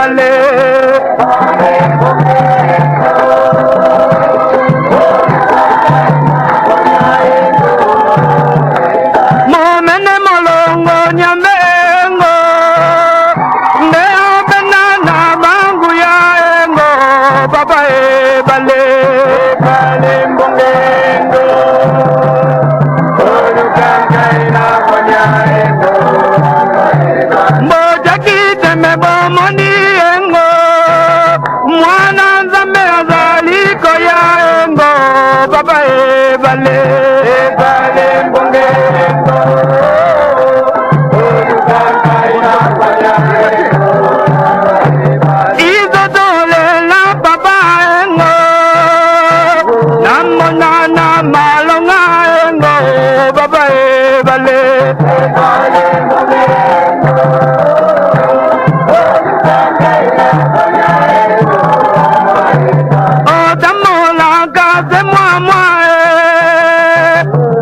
Ebale Momene molongo nyamengo Neo benana bangu ya engo Papa Ebale Mbonge Moja kiteme bomoni engo Mwana nzambe azaliko ya engo Papa Ebale Mbonge Izo dole la papa engo Namona na malonga engo Papa Ebale Otamola kaze mwa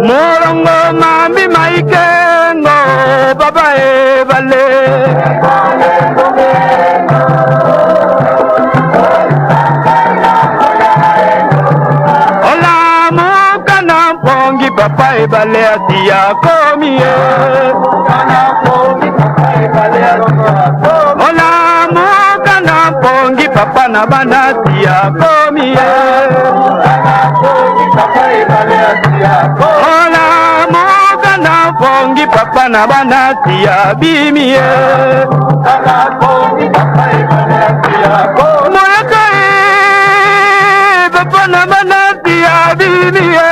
Morongo mami maikengo Papa Ebale Ola mukana pongi Papa Ebale atia komie Ola mukana pongi Papa na banatia komie Ola mukana pongi Papa na banatia bimie Moyaka Papa na banatia bimie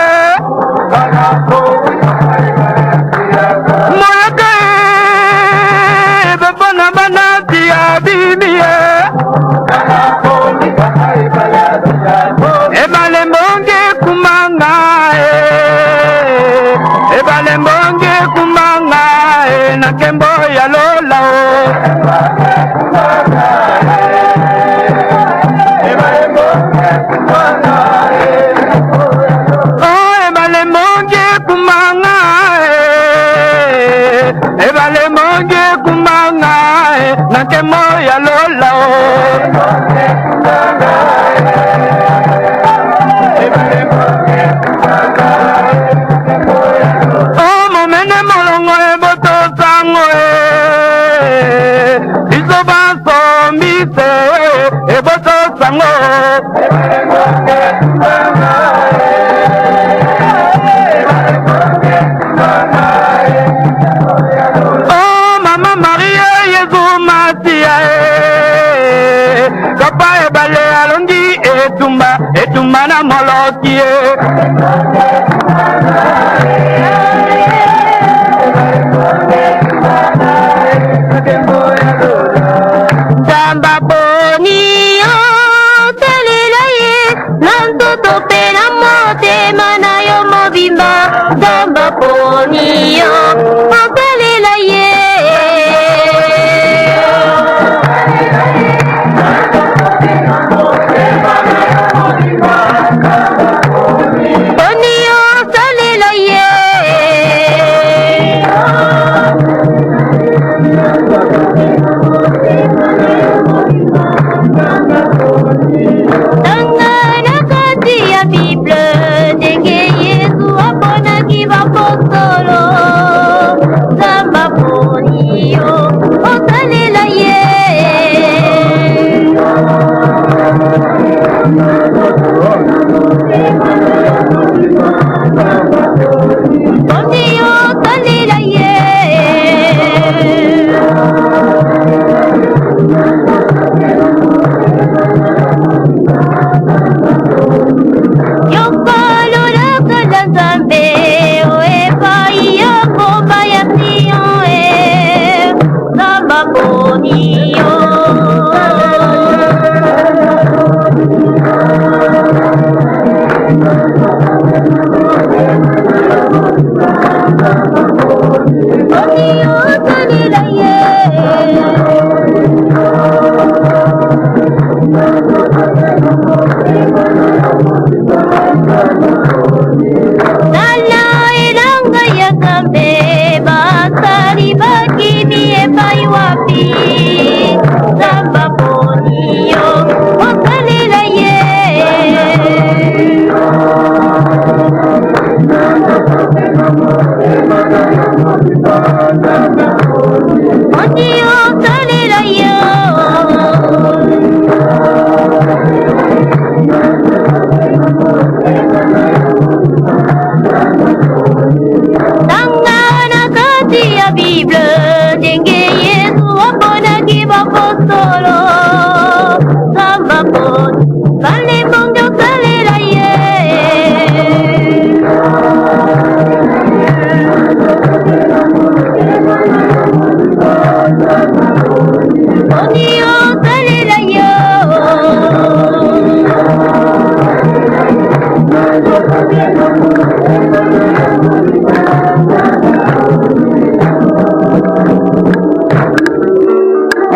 Moyaka Papa na banatia bimie Ebale Mbonge kumanga Ebale Mbonge kumanga na kembo ya lola Ebale Mbonge kumanga Ebale Mbonge kumanga na kembo ya lola Oh momene molongo eboto sango Iso baso mbise eboto sango Oh mama Maria Yesu Masia Papa Ebale alongi etumba na molokie Damba bonio telelaye Nantoto pena mote manayo mobimba Damba bonio telelaye Bonio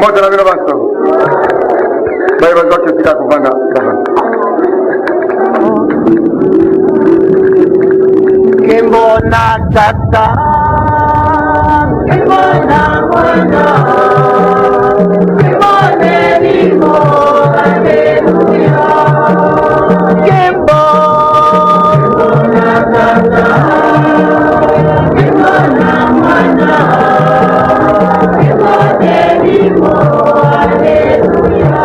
Moja na vile basi. Bye bye zote fika kuvanga. Kimbona tata, kimbona mwana, kimbone limo, haleluya. Kimbona tata, kimbona mwana, kimbone limo, haleluya.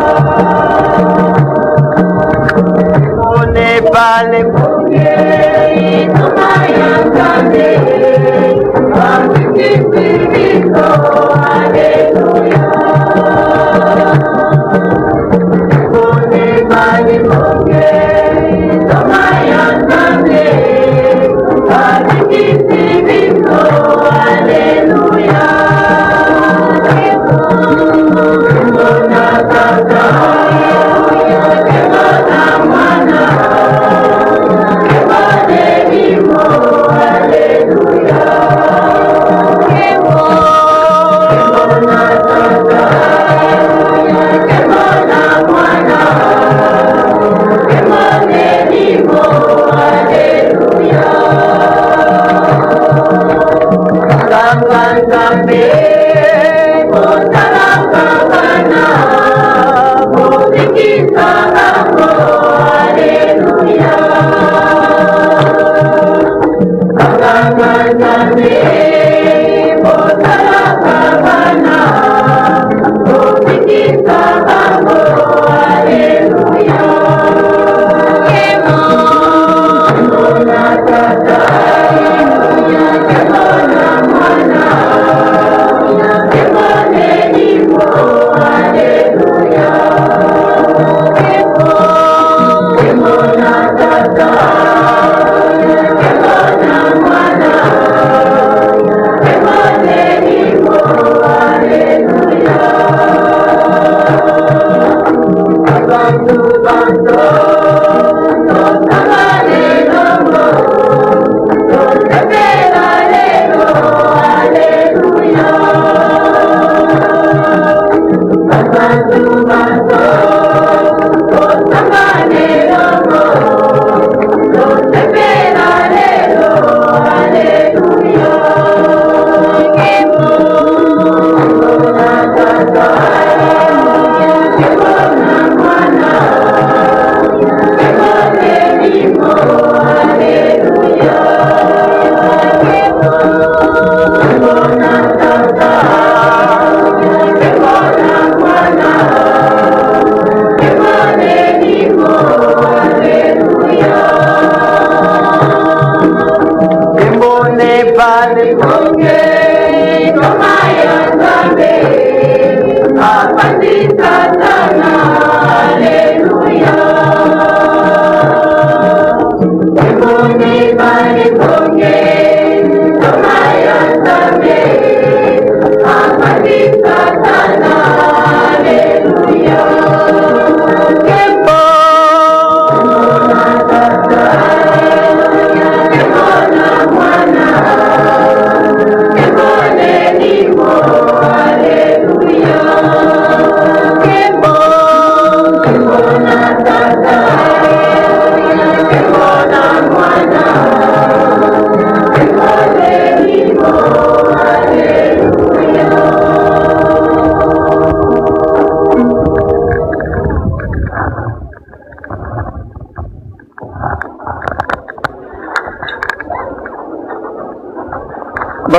Kimbone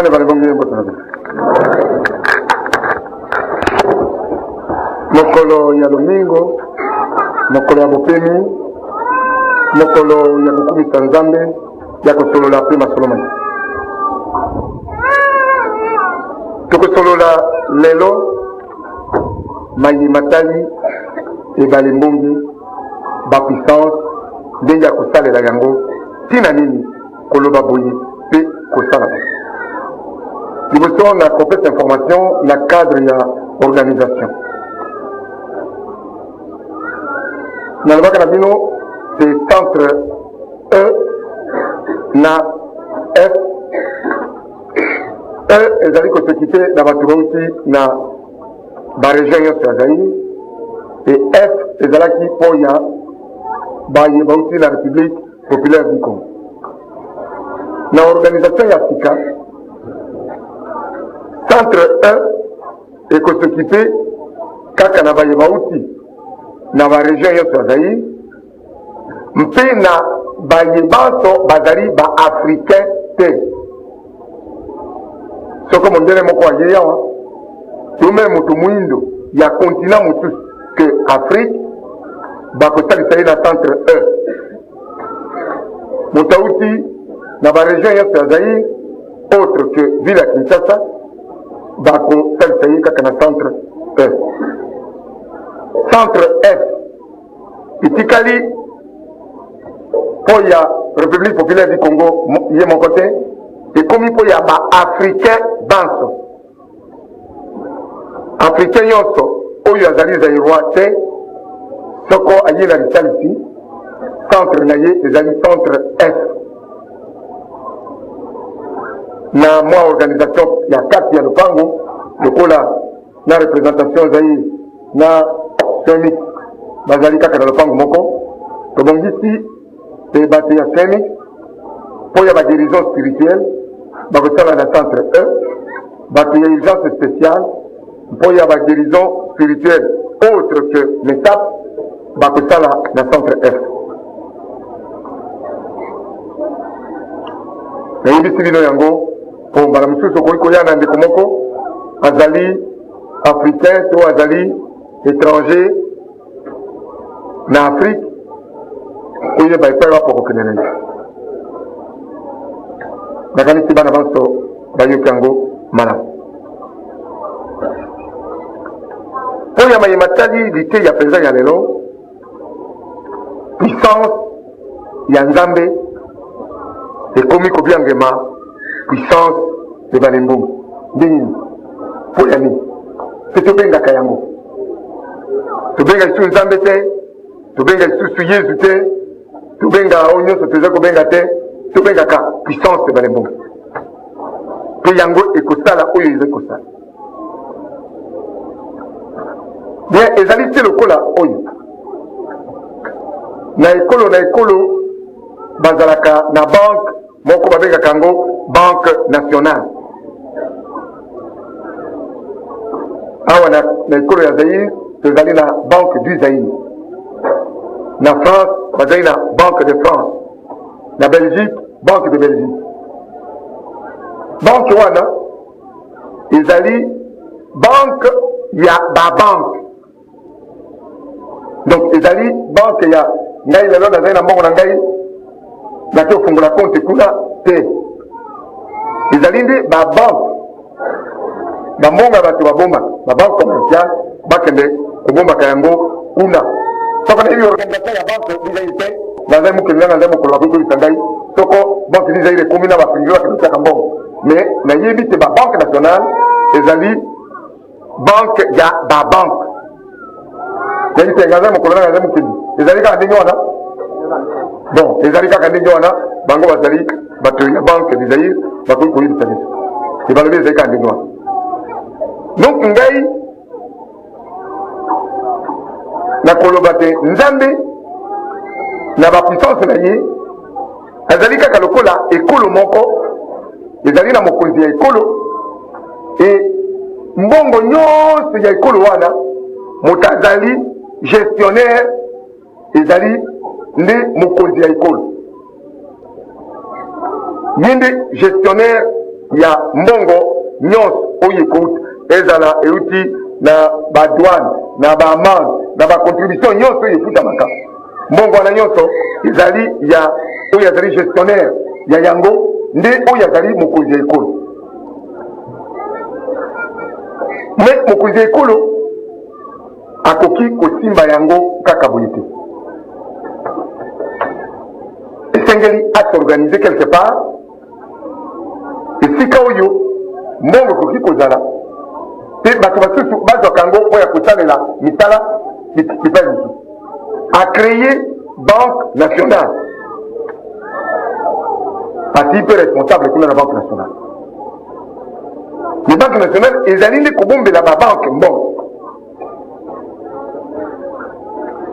Ebale Mbonge, mokolo ya domingo, mokolo ya bopemi, mokolo ya kukumisa Nzambe, ya kosolola pe masolomani. Tokosolola lelo mayi matali Ebale Mbonge ba puissance ndenge ya kosalela yango tina nini koloba boye pe kosala. Liboso na complète information na cadre ya organisation. Na lobaka na bino c'est centre E na F. E ezali kosekite na bato bauti na région nyonso ya Zaïre, et F ezalaki mpo ya baye bauti la République populaire du Congo. Na organisation ya sika, centre 1 ekosoccupe kaka na baye bauti na région nyonso ya Zaïre, mpe na baye banso bazali ba-africain te. Soko mondele moko aye yawa tume mutu mwindo ya continent mosusu ke Afrique bakosalisa ye na centre 1. Moto auti na baregion nyonso ya Zaïre autre que ville ya Kinshasa bakosalisa ye kaka na centre 1. Centre F itikali mpo ya République populaire du Congo ye moko te, ekomi mpo ya ba-africain banso. Africain nyonso oyo azali Zaïrois te, soko aye na lisalisi centre na ye ezali centre F. Na mwa organisation ya kati ya lopango lokola na représentation Zaïre na Semix bazali kaka na lopango moko, tobongisi te bato ya Semix mpo ya baguérison spirituelle bakosala na centre 1, bato ya urgence spéciale mpo ya baguérison spirituelle autre que métaphysiques bakosala na centre F. nayebisi bino yango mpo mbala mosusu okoki koya na ndeko moko azali africain to azali étranger na Afrique oyeba epai wapo kokende na ye. nakanisi bana banso bayoki yango malamu. Oya mayematali lite ya penza ya lelo puissance ya Nzambe ekomi kobiangema puissance Ebale Mbonge ndini po ya nini pe tobengaka yango, tobenga lisusu Nzambe te, tobenga lisusu Yesu te, tobenga oyo nyonso toza kobenga te, tobengaka puissance Ebale Mbonge pe yango ekosala oyo eza kosala. Bien, ezali te lokola oyo na ekolo bazalaka na banque moko babengaka yango banque nationale. Awa na ekolo ya Zaïre tozali na banque du Zaïre, na France bazali na banque de France, na Belgique banque de Belgique. Banque wana ezali banque ya babanque, donc ezali banque ya ngai lelo nazali na mbongo na ngai nake ofungola compte kuna te, ezali nde babanque bambongo ya bato babombaka babanque commerciale bakende kobombaka yango kuna. Soko na ebi organisation ya banque dizaire te nazali mokili na nazali mokolo bakokolisa ngai soko banque dizaire ekomi na bapingeli bakendisaka mbongo, mais nayebi te babanque nationale ezali banque ya babanque yayite nazali mokolo na nazali mokili ezali kaka ndenge wana. Bon, ezali kaka ndenge wana bango bazali bato ya banque du Zaïre bakoki koyebisa biso ebalobi ezali kaka ndenge wana. Donc ngai nakoloba te Nzambe na bapuissance na ye azali kaka lokola ekolo moko ezali na mokonzi ya ekolo, e mbongo nyonso ya ekolo wana moto azali gestionnaire ezali nde mokonzi ya ekolo, ye nde gestionnaire ya mbongo nyonso oyo ekouta, ezala euti na badouane na baamande na bacontribution nyonso oyo efutamaka. Mbongo wana nyonso ezali ya oyo azali gestionnaire ya yango nde oyo azali mokonzi ya ekolo. Me mokonzi ya ekolo akoki kosimba yango kaka boye te, esengeli asorganize quelque part esika oyo mbongo ekoki kozala pe bato basusu bazwaka yango oyo kosalela mitala epai mosusu. Acréer banque nationale ati pe responsable kuna na banque nationale. Le banque nationale ezali nde kobombela babanke mbongo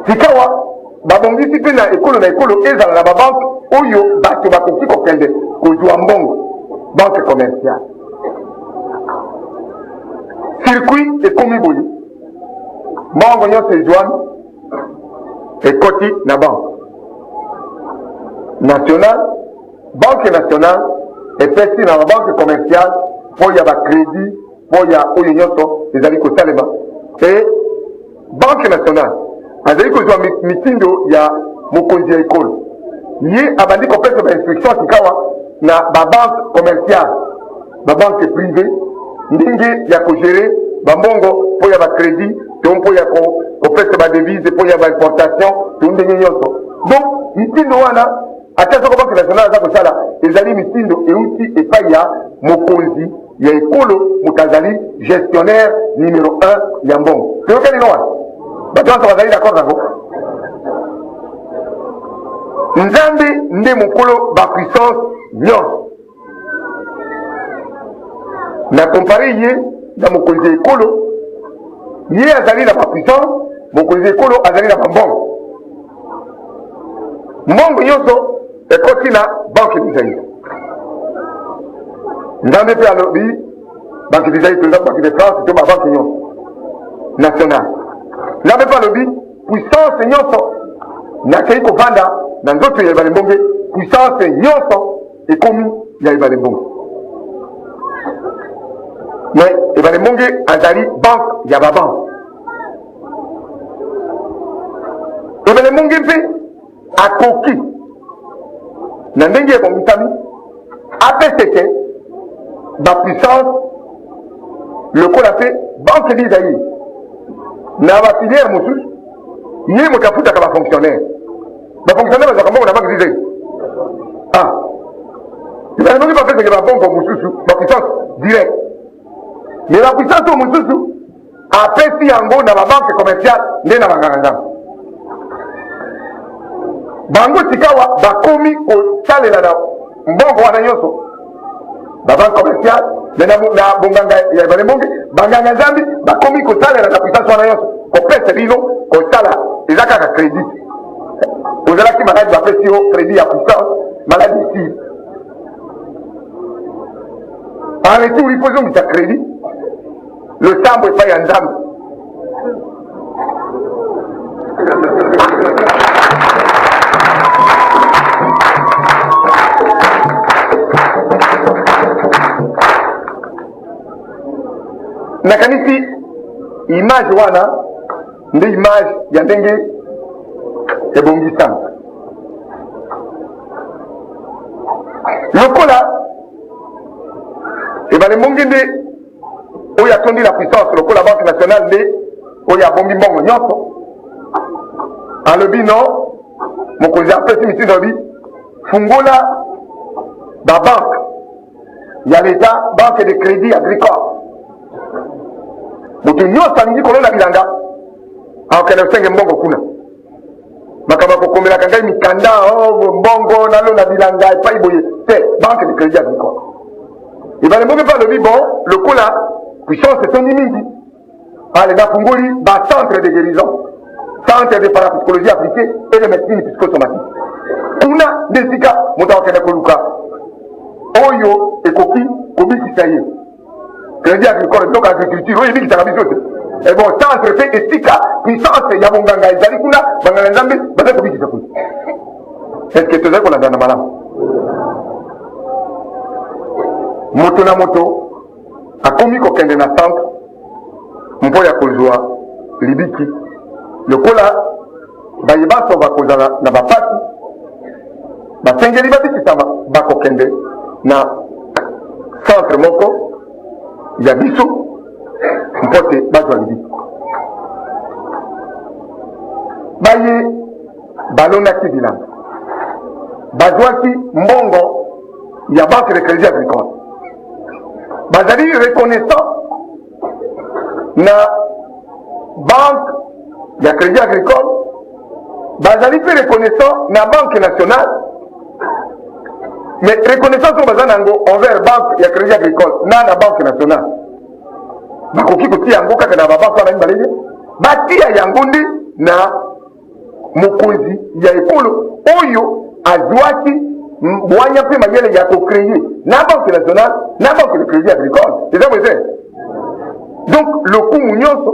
tikawa babongisi pe na ekolo ezala na babanke oyo bato bakoki kokende kozwa mbongo banque commerciale circuit ekomi boye mbongo nyonso ezwami ekoti na banque nationale banque nationale epesi na babanque commerciale mpo ya bacrédit mpo ya oyo nyonso ezali kosalema e banque nationale azali kozwa mitindo ya mokonzi ya ekolo ye abandi kopesa bainstruction sikawa na babanque commerciale babanque privé ndenge ya kogere bambongo mpo ya bacrédit to mpo ya kopesa badevise mpo ya baimportation to ndenge nyonso donc mitindo wana ata soko banque nationale aza kosala ezali mitindo euti epai ya mokonzi ya ekolo moto azali gestionnaire numéro 1 ya mbongo toyokani no wana bato nyonso bazali d'accord nango nzambe nde mokolo bapuissance nyonso na kompare ye na mokonzi ya ekolo ye azali na bapuissance mokonzi ya ekolo azali na bambongo mbongo nyonso ekoti na banque desaïe nzambe mpe alobi banque desaïe toza banque de france to babanke nyonso nationale nzambe mpe alobi puissance nyonso nakei kovanda na nzoto ya Ebale Mbonge puissance nyonso ekomi ya Ebale Mbonge mais Ebale Mbonge azali banque ya babanke Ebale Mbonge mpe akoki na ndenge ebongisami apeseke bapuissance lokola mpe banque desaïe na bafilière mosusu ye moto afutaka bafonctionnaire bafonctionnaire bazwaka mbongo na banque desaïe Ebale Mbonge bapeseke babongo mosusu bapuissance direct mais bapuissance oyo mosusu apesi yango na babanque commerciale nde na banganga bango tikawa bakomi kosalela na mbongo wana nyonso babanque commerciale na bonganga ya Ebale Mbonge banganga nzambi bakomi kosalela na puissance wana nyonso kopesa bino kosala eza kaka crédit ozalaki maladi bapesi yo crédit ya puissance maladi ici en retour il faut ozongisa crédit le sambo epai ya nzambe nakanisi image wana nde image ya ndenge ebongisami lokola Ebale Mbonge nde oyo atondi la puissance lokola banque nationale nde oyo abombi mbongo nyonso alobi no mokonzi apesi mitindo alobi fungola babanque ya leta banque de crédit agricole moto nyonso alingi kolonda bilanga akokende osenge mbongo kuna makambo akokomelaka ngai mikanda mbongo nalonda bilanga epai boye te banque de crédit agricole Ebale Mbonge mpe alobi bon lokola puissance etondi mingi ale nafungoli bacentre de guérison centre de parapsychologie appliquée et de médecine psychosomatique kuna nde esika moto akokende koluka oyo ekoki kobikisa ye crédit agricole biloko agriculture oyo ebikisaka biso te bon centre mpe esika puissance ya bonganga ezali kuna banganga nzambe baza kobikisa kuna estce tozali kolanda na malamu moto na moto akomi kokende na centre mpo ya kozwa libiki lokola bayebanso bakozala na bapasi basengeli babikisama bakokende na centre moko ya biso mpo te bazwa libiki baye balondaki bilanga bazwaki mbongo ya banque de crédit agricole bazali reconnaissant na banque ya crédit agricole bazali pe reconnaissant na banque nationale mais reconnaissance oyo baza nango envers banque ya crédit agricole na banque nationale bakoki kotia yango kaka na babanke wana mibale batia yango nde na mokonzi ya ekolo oyo azwaki mwanya pe mayele ya ko créer na banque nationale na banque de crédit agricole. C'est ça que donc le coup nyonso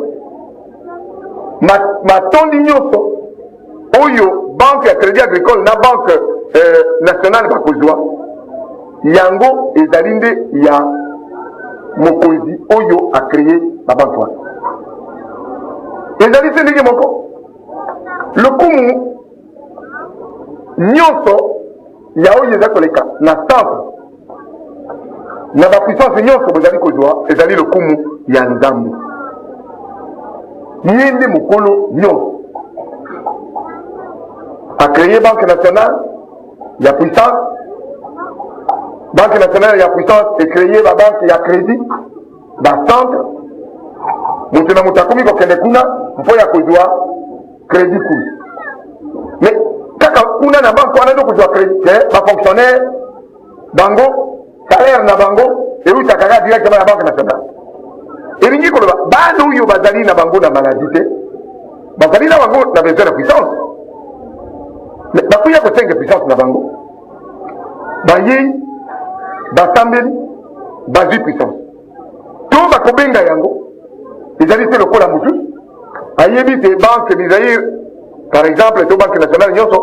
ma tondi nyonso oyo banque ya crédit agricole na banque nationale bakozwa yango ezali nde ya mokonzi oyo a créé la banque wana ezali se ndenge moko lokumu nyonso ya oyo eza koleka na centre na bapuissance nyonso bozali kozwa ezali lokumu ya nzambe ye nde mokolo nyonso a créé banque nationale ya puissance. Banque nationale ya puissance est créée la banque ya crédit ba centre mutu na mutu akomi kokende kuna mpo ya kozwa crédit kuna mais kaka kuna na banque wana ndo kozwa crédit bafonctionnaire bango salaire na bango eutaka kaka directement na banque nationale elingi koloba bana oyo bazali na bango na maladie te bazali na bango na besoin na puissance mais bakuya kosenga puissance na bango bayei basambeli bazwi puissance to bakobenga yango ezali te lokola motu ayebi te banque misair par exemple to banque nationale nyonso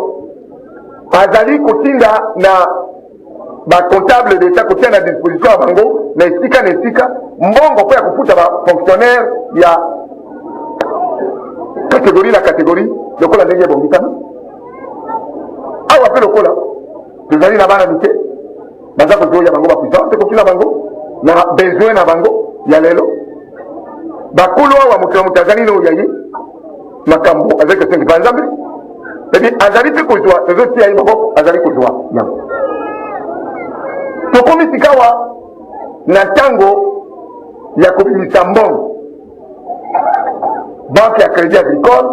azali kotinda na bacomptable d'état kotia na disposition ya bango na esika na esika mbongo mpo ya kofuta bafonctionnaire ya catégorie na catégorie lokola ndenge ebongikana awa mpe lokola tozali na bana mike baza kozoya bango bapuissance ekoki na bango na besoin na bango ya lelo bakolo awa mokila moto azali na oyo ye makambo azali kosengi pa nzambe ebi azali mpe kozwa ezotia ye maboko azali kozwa yango tokomi sikawa na ntango ya kobimisa mbongo banque ya crédit agricole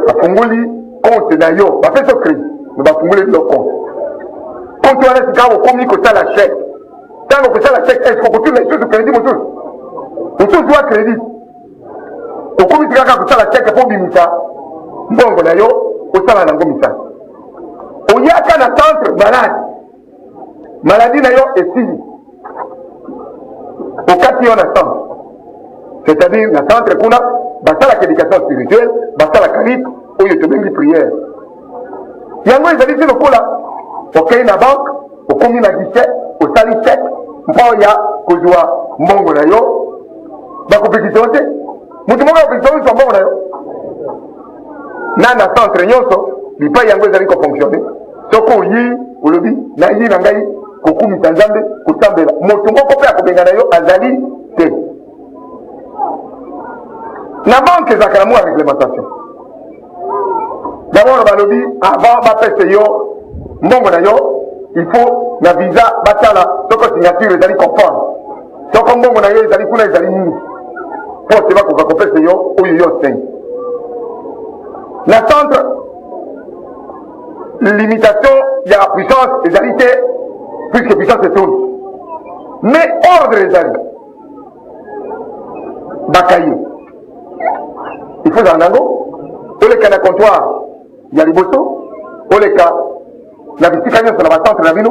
bafunguli compte na yo bapeso crédit me bafunguli bilo compte wana sikawa okomi kosala chèque ntango kosala chèque est-ce kokotuna lisusu crédit mosusu zwa crédit okomi sikaka kosala chèque mpo bimisa mbongo na yo osala nango misala oyaka na centre maladi na yo esili okati yo na centre c'est-à-dire na centre kuna basalaka éducation spirituelle basalaka rite oyo tobengi prière yango ezali te lokola okei na banque okomi na guichet osali chèque mpo ya kozwa mbongo na yo bakopekisa te mutu moko akopekisa ozwa mbongo na yo na centre nyonso bipai yango ezali kofonctionne soko oyi olobi na yi na ngai kokumisa nzambe kosambela moto moko mpe akobenga na yo azali te na banque ezalaka na mwa réglementation d'abord balobi avant bapese yo mbongo na yo il faut na visa batala soko signature ezali conforme soko mbongo na yo ezali kuna ezali mingi mpo te bakoka kopesa yo oyo yo sengi na centre limitation ya puissance ezali te puisque puissance etourne mais ordre ezali bakaye il faut zala nango oleka na comptoir ya liboso oleka na bisika nyonso na bacentre na bino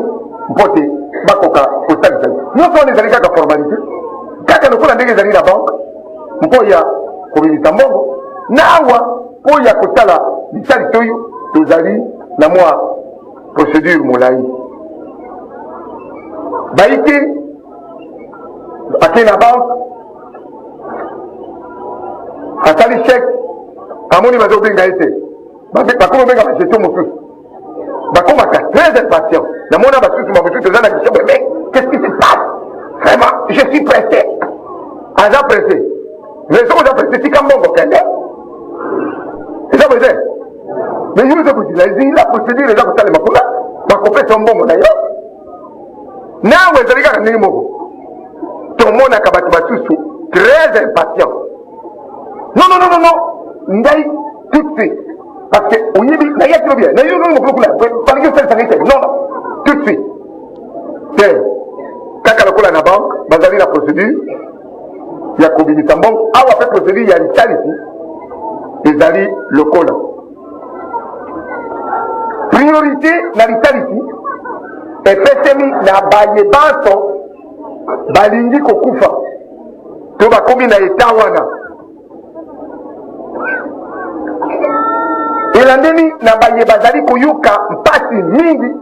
mpo te bakoka kosalisa nyonso wana ezali kaka formalité kaka lokola ndenge ezali na banque mpo ya kobimisa mbongo na awa mpo ya kosala bisalisi oyo tozali na mwa procédure molai bayiki ake na banque asali chèque amoni bazobenga ye te bakoma obenga bagestion mosusu bakomaka très impatient namona basusu bamosusu eza na question mais qu'est-ce qui se passe vraiment je suis pressé aza pressé mais soko oza pressé tika mbongo kende eza boze mais yo eza kozila ezili la procédure eza kosalema kuna bakopesa mbongo na yo nawe ezali kaka ndenge moko tomonaka bato basusu très impatient non ngai tout de suite parce que oyebi nayaki lobi na yo mokolo kuna balingi osalisanga te non tout de suite te kaka lokola na banque bazali na procédure ya kobimisa mbongo awa mpe procédure ya lisalisi ezali lokola priorité na litalisi epesemi na baye banso balingi kokufa to bakomi na eta wana elandeni na baye bazali koyoka mpasi mingi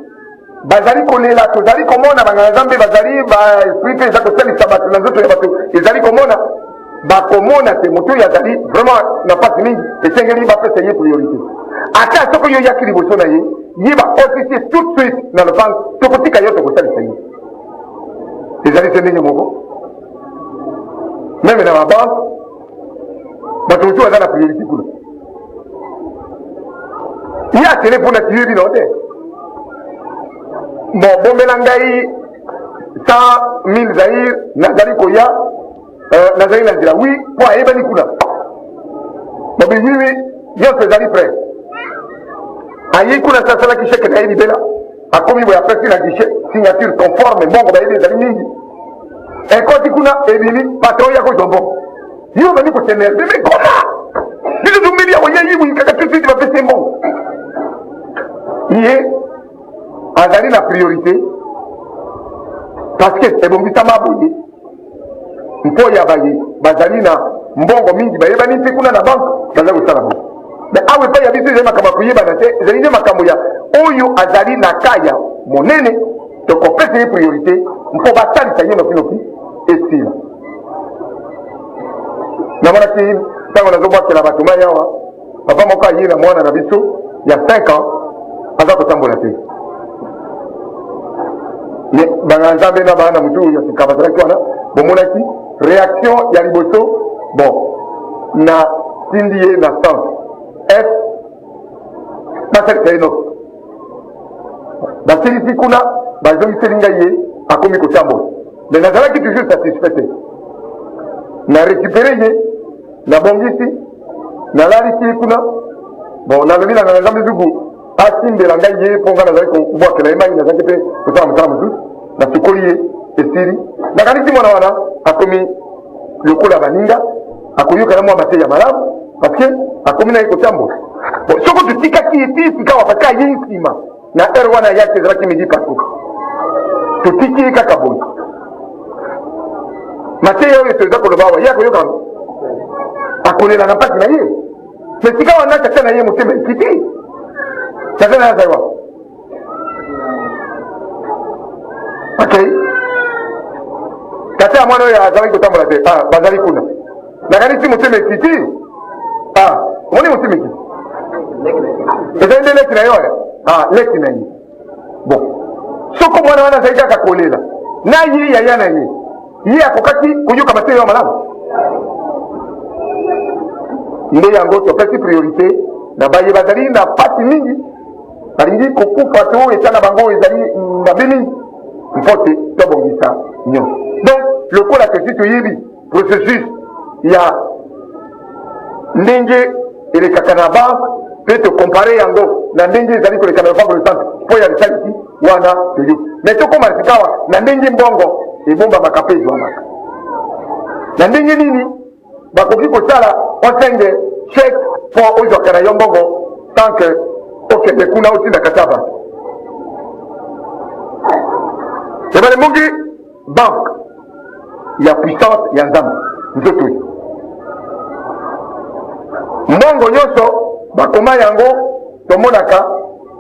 bazali kolela tozali komona banganga nzambe bazali baesprit mpe eza kosalisa bato na nzoto ya bato ezali komona bakomona te moto oyo azali vraiment na mpasi mingi esengeli bapesa ye priorité ata soki oyo yaki liboso na ye ye baofficie tout de suite na lopango tokotika yo tokosalisa ye ezali se ndenge moko meme na babanke bato motu aza na priorité kuna ye atele mpona tiye bino te bon bombela ngai 100 000 zaire nazali koya nazali na nzela wi po ayebani kuna bobi wiwi nyonso ezali prêt ayi kuna sasalaki sheke na ye libela akomi boye apesi na guichet signature conforme mbongo bayebi ezali mingi ekoti kuna ebimi patron ya kozwa mbongo yo bani kotenere beme koma biso tumbeli yako ye yiwi kaka tututi bapesi mbongo ye azali na priorité parce que ebongisama boye mpo ya baye bazali na mbongo mingi bayebani mpe kuna na banke baza kosala boye me awe epai ya biso ezali makambo ya koyebana te ezali nde makambo ya oyo azali na kaya monene tokopesa ye priorité mpo basalisa ye nokinoki esila namonaki ntango nazobwakela bato mai awa papa moko aye na mwana na biso ya 5 ans aza kotambola te me banga nzambe na bana motu ya sika bazalaki wana bomonaki réaction ya liboso bon na tindi ye na centre f basalisa ye noki basilisi kuna bazongiseli ngai ye akomi kotambola me nazalaki toujours satisfait te na récupéré ye nabongisi nalalisi ye kuna bon nalobi na nganga nzambe zugu asimbela ngai ye mpo nga nazali kobwakela ye mai nazalaki mpe kosala mosala mosusu nasukoli ye esili nakanisi mwana wana akomi lokola baninga akoyokana mwa mateya malamu parce que akomi na ye kotambola bon soko totikaki ye ti sika wa parce que aye nsima na ere wana yaki ezalaki midi paso totiki ye kaka boye mateya oyo toza koloba awa ye akoyokana akolela na mpasi na ye me sika wana kaka na ye motema ekiti kaka na yazali wa ok kata ya mwana oyo azalaki kotambola te bazali kuna nakanisi motema ekiti omoni motema ekiti ezali nde leki na yo aya leki na ye bon soko mwana wana azali kaka kolela na ye yaya na ye ye akokaki koyoka mateya yo malamu nde yango topesi priorité na baye bazali na pasi mingi balingi kokufa to eta na bango ezali mabe mingi mpo te tobongisa nyonso donc lokola kesi toyebi processus ya ndenge elekaka na banke mpe tokompare yango na ndenge ezali koleka na lopango le centre mpo ya lisalisi wana toyoki me tokoma sikawa na ndenge mbongo ebombamaka mpe ezwamaka na ndenge nini bakoki kosala osenge chèque mpo ozwaka na yo mbongo tant que okende kuna otindaka ta banke Ebale Mbonge banque ya puissance ya nzambe nzoto oyo mbongo nyonso bakoma yango tomonaka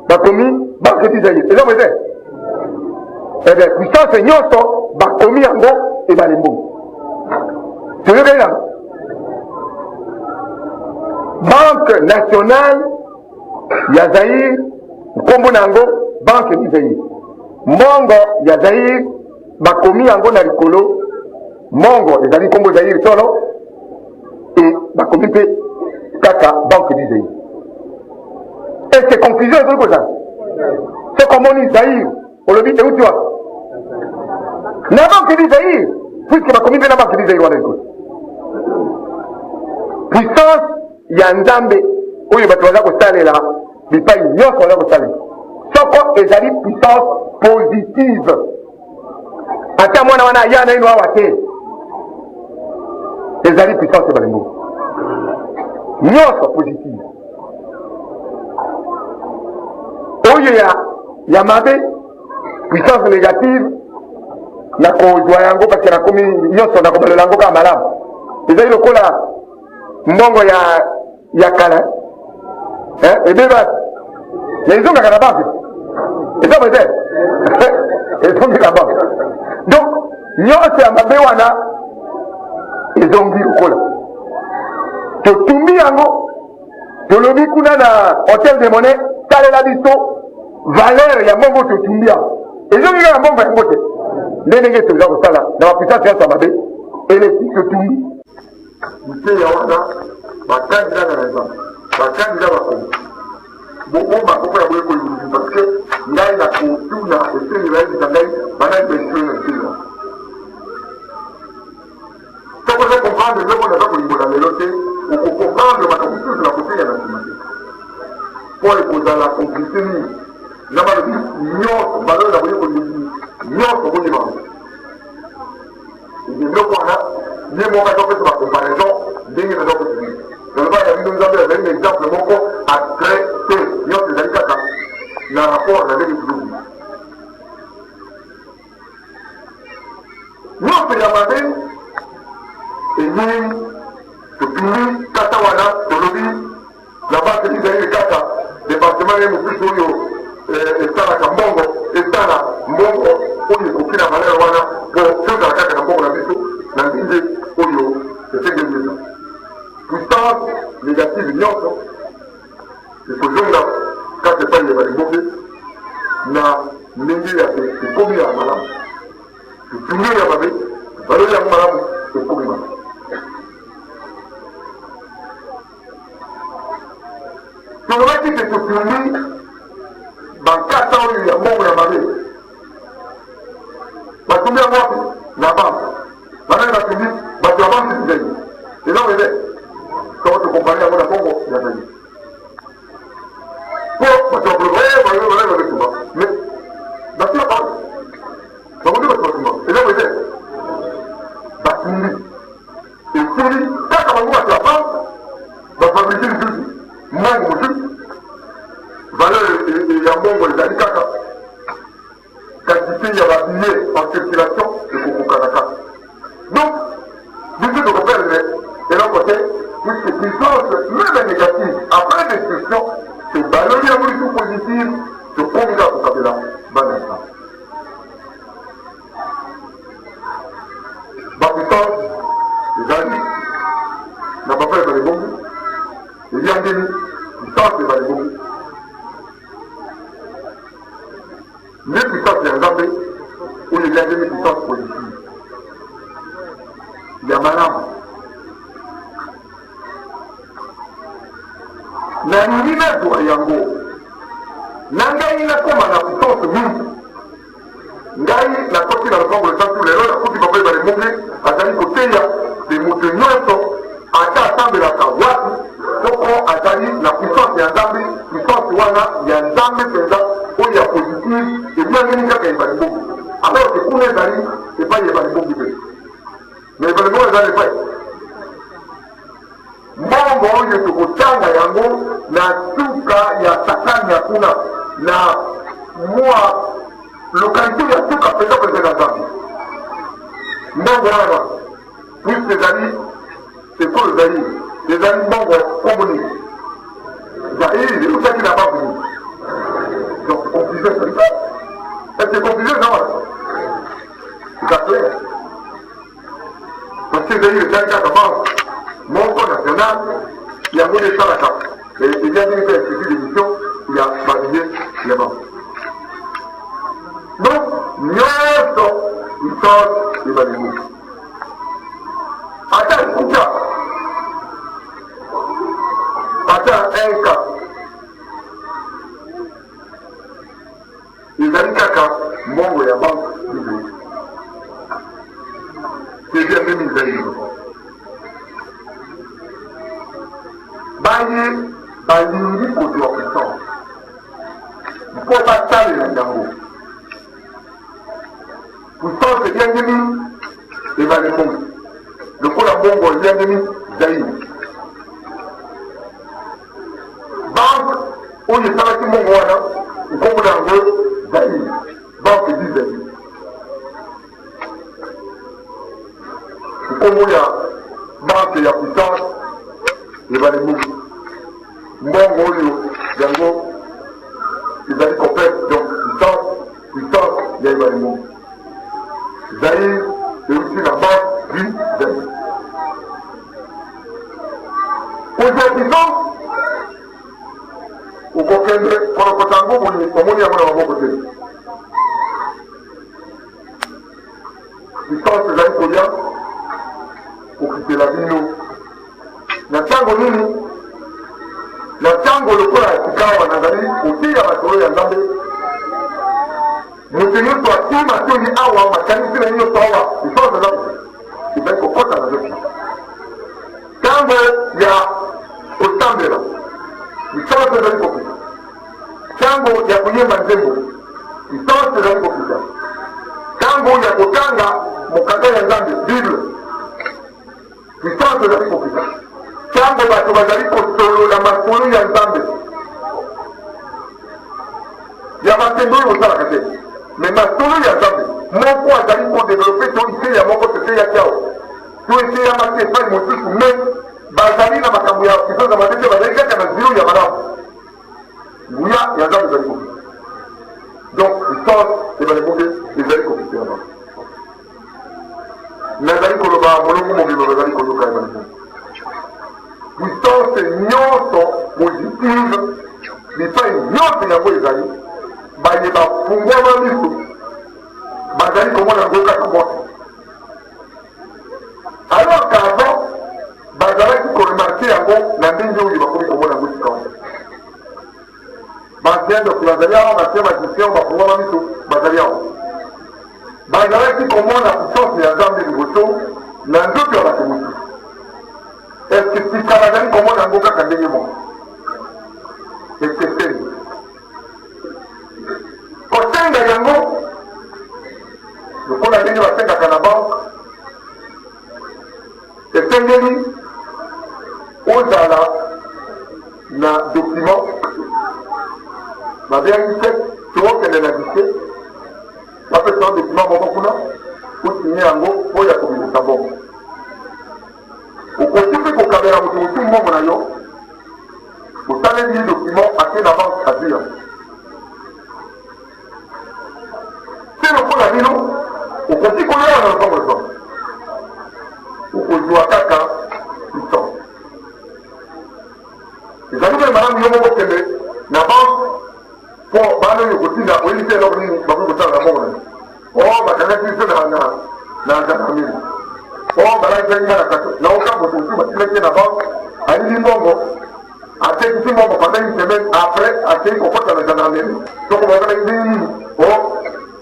bakomi banque d'Israël eza mweze ebe puissance nyonso bakomi yango Ebale Mbonge toyokeli yango banque nationale ya Zaïre nkombo na yango banque d'Israël mbongo ya Zaïre bakomi yango na likolo mbongo ezali nkombo Zaïre solo e bakomi mpe kaka banque d'Israël est-ce que confusion ezali kozala so komoni Zaïre olobi euti wa na banque d'Israël puisque bakomi mpe na banque d'Israël wana likolo puissance ya nzambe oyo bato baza kosalela bipai nyonso baza kosalela soko ezali puissance positive ata mwana wana aya na ino awa te ezali puissance Ebale Mbonge nyonso positive oyo ya mabe puissance négative na kozwa yango parce que nakomi nyonso nakobalela yango kaka malamu ezali lokola mbongo ya kala ebeba mais ezongaka na banke eza peut ezongi na banke donc nyonso ya mabe wana ezongi lokola totumbi yango tolobi kuna na hôtel de monnaie talela biso valeur ya mbongo totumbi yango ezongi kaka mbongo yango te nde ndenge toza kosala na bapuissance nyonso ya mabe eleki totumbi mpe ya wana bakandida na nzambe bakandida bakongo bomba koko ya boye koyebuluki parce que ngai na kotuna esengeli bayebisa ngai banai besue na ntina sokoza comprendre eloko naza kolimbola lelo te okocomprendre makambo susu na koteya na nsima te po ekozala komplike nini na balobi nyonso valeur na boye koyebi nyonso boni bango eloko wana ye moko azopesa bacomparaison ndenge naza kotumii naloba ya bino nzambe azali na exemple moko atrait te nyonso ezali kaka na rapport na ndenge tulubi nyonso ya mabe eyei totumi kata wana tolobi na base ezali kaka département ye mosusu oyo esalaka mbongo esala mbongo oyo ekoki na valeur wana po tozala kaka na mbongo na biso na ndenge oyo esengelisa puissance négative nyonso ekozonga kaka epai ya balibonge na ndenge ya ekomi ya malamu etungi ya mabe valeur yango malamu ekomi malamu tolobaki te totungi bankata oyo ya mbongo ya mabe batungi yango wapi na banke banani batungi bato ya banke ezali eloko eze soko tokompare yango na mbongo ya zali po bato ya boloba babetumba mais bato ya banke bakondi bato batumba eloko eze batungi esili kaka bango bato ya banke bafabrike lisusu mbongo mosusu valeur ya mbongo ezali kaka quantité ya babillet en circulation ekokokana kaka donc biso tokoperdre eloko te puisque puissance même négative après destruction tobaloli yango lisu positive tokomi kaka kokabela bana ya nzambe bapuissance ezali na Papa Ebale Mbonge eliangeli puissance Ebale Mbonge mais puissance ya nzambe oyo eliangeli puissance positive ya malamu nalingi nazwa yango na ngai nakoma na puissance mingi ngai nakoti na lopango lesantu lelo nakuti Papa Ebale Mbonge azali koteya emoto nyonso ata atambelaka wapi soko azali na puissance ya nzambe puissance wana ya nzambe mpenza oyo ya positive ebiangeli kaka Ebale Mbonge alors que kuna ezali epai Ebale Mbonge te mais Ebale Mbonge ezali epai mbongo oyo tokotanga yango na suka ya sakani ya kuna na mwa lokalité ya suka mpenza mpenza na nzambe mbongo wana puisque ezali ekolo ezali mbongo komoni zairi eutaki na banque nini donc confusion ezali pas est-ce que confusion eza wana eza clair parce que ezali ezali kaka banque moko national yango nde esalaka ebiangeli mpe institut d'émission ya babillet ya banque donc nyonso puissance Ebale Mbonge ata ekuta ata un cas ezali kaka mbongo ya banque libere c'est bien même ezali baye balingi kozwa puissance mpo basalela yango puissance eliangeli Ebale Mbonge lokola mbongo eliangeli zairi banque oyo esalaki mbongo wana nkombo na yango Zaïre, banque du Zaïre. Nkombo ya banque ya puissance Ebale Mbonge. Mbongo oyo yango ezali complexe, donc puissance ya Ebale Mbonge. Zaïre euti na banque du Zaïre. Aujourd'hui, ukokende kolokota nguvu ni omoni yango na maboko te. Puissance ezali kolia kokitela bino na ntango nini, na ntango lokola ya sikawa nazali kotia masolo ya Nzambe. Moto nyonso atima toni awa makanisi na nyonso awa puissance ezali kokota na zoki. Ntango ya kotambela puissance ezali kopita. Ntango ya kuyemba nzembo puissance ezali kopita. Ntango ya kotanga mokanda ya Nzambe Bible puissance ezali kopita. Ntango bato bazali kosolola masolo ya Nzambe ya masembo oyo osalaka te, me masolo ya Nzambe moko azali kodevelope to ise ya moko tete ya kiao to ise ya maki epai mosusu, me bazali na makambo ya puissance ya matete bazali kaka na zilo ya malamu nguya ya Nzambe ezali kopita. Donc puissance Ebale Mbonge ezali kopita ya bango. Nazali koloba molongo mobilo bazali koyoka Ebale Mbonge. Puissance nyonso positive bipai nyonso yango ezali baye bafungwama miso bazali komona yango kaka moto. Alors qu'avant bazalaki koremarke yango na ndenge oyo bakomi komona yango sika wana. Bancien donc bazali awa, bancien magicien bafungwama miso bazali awa. Bazalaki komona puissance ya Nzambe liboso na nzoto ya bato mosusu. Est-ce que sika bazali komona yango kaka ndenge moko? Ekeseni kosenga yango lokola ndenge basengaka na banke, esengeli ozala na document babengi te tokende na gise bapesa document moko kuna osinye yango mpo ya kobimisa bongo. Okoki mpe kokabela moto mosusu mbongo na yo osaleli ye document ake na banke azwi yango. Se lokola bino okoki kolela na lopango lopango okozwa kaka puissance. Ezali mpe malamu yo moko kende na banke mpo bana oyo kotinda oyebi te eloko nini bakoki kosala na mbongo na yo. O bakangaki biso na nzaka mini o balaki nga na kaso na oka moto mosusu batilaki na banke alili mbongo atekisi mbongo pendant une semaine après akei kokota na gendarmerie soko bakanaki nini o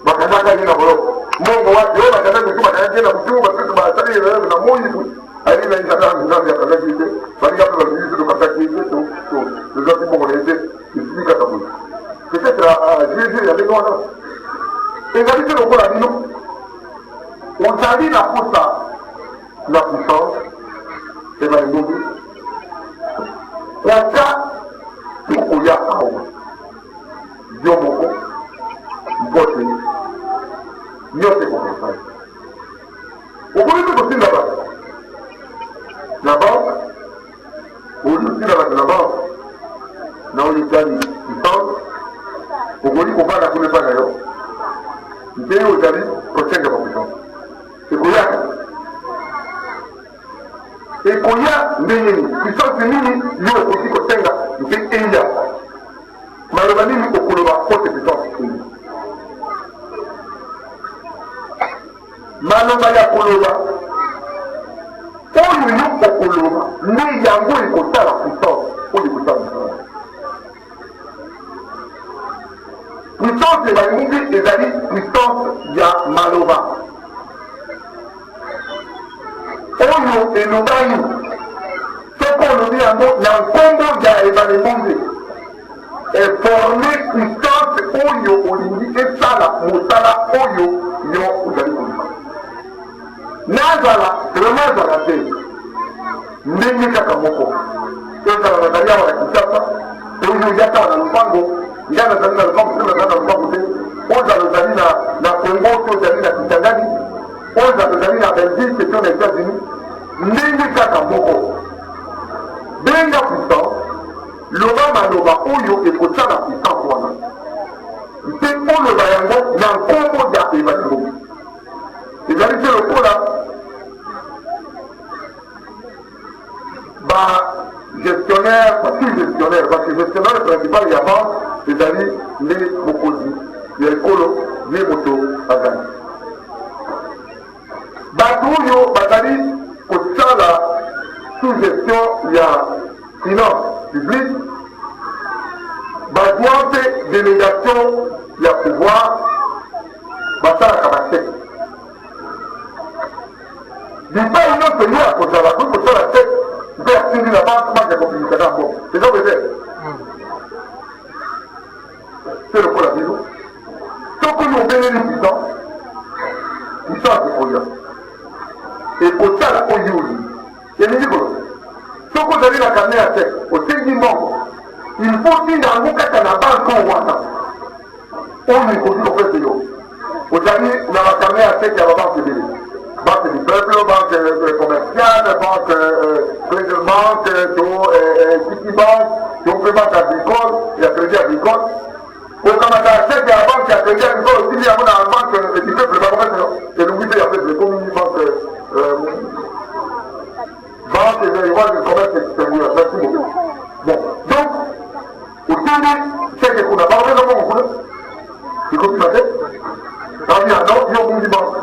bakangaka ye na boloko mbongo wapi o bakangaki mosusu bakangaki ye na mosusu basusu basali eleleve na moyibu ali na nzambe nzambe akangaki te balinga mpe babilisi tokangaki te tozwaki mbongo na ye te esili kaka boye peut-être jésus ya ndenge wana ezali te lokola bino ozali na posa na puissance Ebale Mbonge oka tokoya awa yo moko mbote nyonso ekokosali okoki mpe kotinda bato na banke oyo otinda bato na banke na oyo ezali puissance okoki kovanda kuna epai na yo nde ozali kosenga bapuissance ekoyaka ekoya ndenge nini puissance nini yo okoki kosenga mpe eya maloba nini okoloba kote puissance eya maloba ya koloba oyo yo okoloba nde yango ekosala puissance oyo ekosala puissance. Puissance Ebale Mbonge ezali puissance ya maloba oyo elobani soko olobi yango na nkombo ya Ebale Mbonge eforme puissance oyo olingi esala mosala oyo yo ozali koluka. Nazala vraiment azala te ndenge kaka moko ezala nazali awa na Kinshasa oyo yaka na lopango nga nazali na lupango te nazali na lupango te oza lozali na Congo to ozali na Kisangani oza lozali na Belgique to na États-Unis ndenge kaka moko benga puissance loba maloba oyo ekosala puissance wana mpe oloba yango na nkombo ya Ebale Mbonge ezali te lokola gestionnaire, parce que gestionnaire principal il y a pas, c'est-à-dire les opposés, les colos, les motos, bazali. Batouyo, bazali, au sein la sous-gestion, il y a finance publique, bazouante, délégation, il y a pouvoir, bazala kabasek. Du pas une autre pays à cause de la boucle, au sein la tête, vertu la banque, manque de communication. Bon, c'est ça que c'est. C'est le coup la vidéo. Tant que nous bénéficions puissants, puissance de produire. Et au sein la Oyuli, et les livres, tant que vous avez la carnet à tête, au sein du monde, il faut qu'il y ait un mot qui est à la banque au Rwanda. On est connu au fait de l'eau. Vous avez la carnet à tête qui a la banque de l'eau. Banque du peuple, banque commerciale, banque banque, Citibank, banque agricole, il y a crédit agricole. Au Canada, c'est qu'il y a la banque qui a crédit agricole, aussi il y a la banque du peuple, et nous il y a fait des communes, banque, banque et des commerce extérieur. Merci beaucoup. Bon, donc, au début, c'est que qu'on a parlé de mon coup, c'est comme tu m'as dit, ça vient, non, il y a une banque.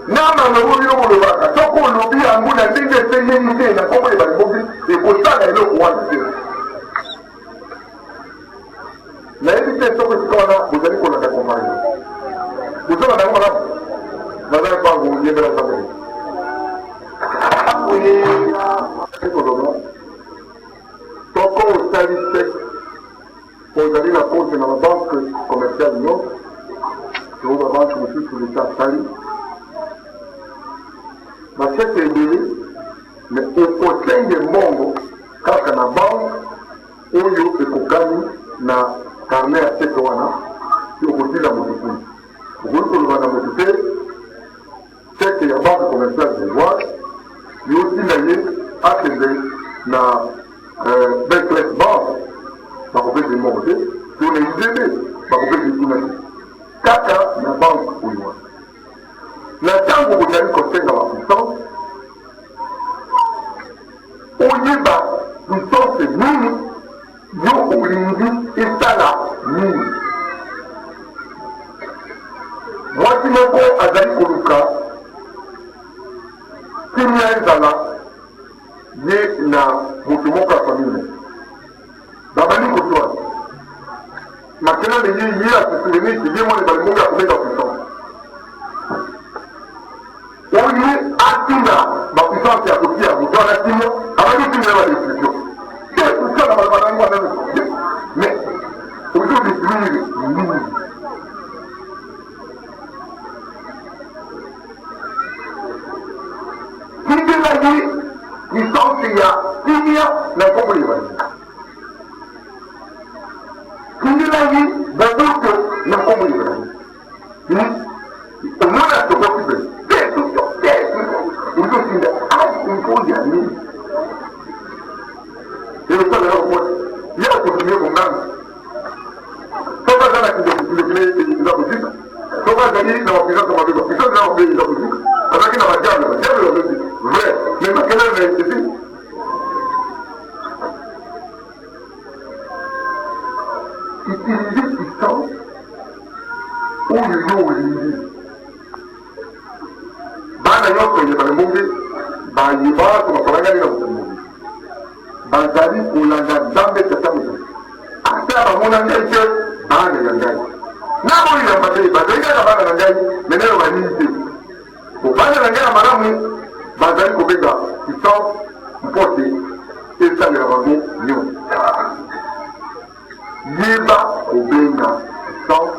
Nama na wuli yo lo ba ka toko lo bi angu na ndenge senye ni na kombo Ebale Mbonge e ko sala ile ko wa ni na hivi toko sikona buzali ko na ka komani buzala na ngoma na za kwa ngu yebe la zabe ko do toko sali sec buzali na compte na banque commerciale no yo ba banque mutu sur l'état sali. Mais c'est élevé, mais au côté de Mbongo, quand on a banque, on y a na carnet à cette wana, au côté de la motivation. Au côté de la motivation, c'est que la banque commerciale de voix, il y a aussi accédé na Belclès Banque, par côté de Mbongo, pour les IDB, par côté de Mbongo. Kaka na banque au Yoa. La tango vous avez côté dans la puissance, on y va, puissance mini, yo olingi et ça là, mini. Moi qui me vois à Zali Koluka, qui m'y a zala, yé na motumoka famille. Babali Kotoa. Maintenant, les yé à se souvenir qui vient moi Ebale Mbonge à combien de puissance. Oye atina ma puissance ya kotia moto na timo abali timo na destruction c'est tout ça la balabala ngwa na mais aujourd'hui détruire Kiki la vie puissance ya timia na kombo Ebale Kiki la vie babuto na kombo Ebale on a ce possible et le sol de leur voix, il y a continué mon âme. Sauf à la qui de la musique, sauf à la qui de la puissance de la musique, puissance de la musique, avec une diable, la musique, vrai, mais ma quelle est ici. Utiliser puissance, où il y a bana yote Ebale Mbonge bayiba tunakolanga na Mbonge bazali kulanga zambe tatamu asa bamona ngeke bana yangai nabo ina bazali bazali na bana yangai menero banite ko bana yangai maramu bazali kobega puissance mpote esa ya bango nyo yeba kobenga puissance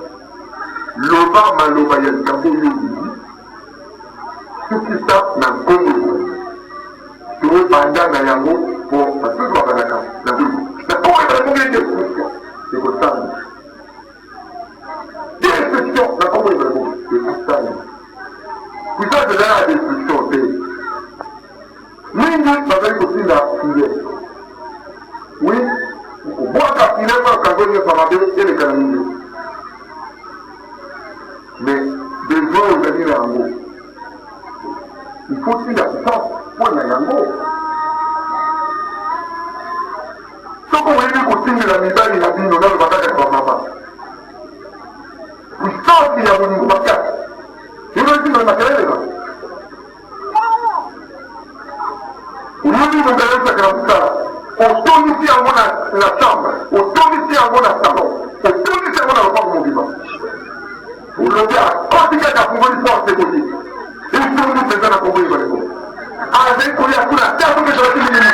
loba maloba ya ngambo yo tout ça na Congo. Tu veux banda na yango pour parce que tu vas na vie. Na pour Ebale Mbonge de puissance. Et ekosala destruction na kombo ebale ekosala puissance ezala ya destruction te mingi bazali kotinda filet oui okobwaka filet mpa kango nyonso mabe eleka na mingi mais besoin ozali na yango il faut tinda puissance mpo na yango soko oyebi kotindela mibali na bino naloba kaka kwa mama puissance ya bolingo makasi ezotinda makelelela oyebi mongalesaka na mosala otondisi yango na chambre otondisi yango na salon otondisi yango na lopango mobima olobi akoti kaka afungoli porte kote etondisi eza na kombo ebaleko azali kolia kuna te azokesala timilimi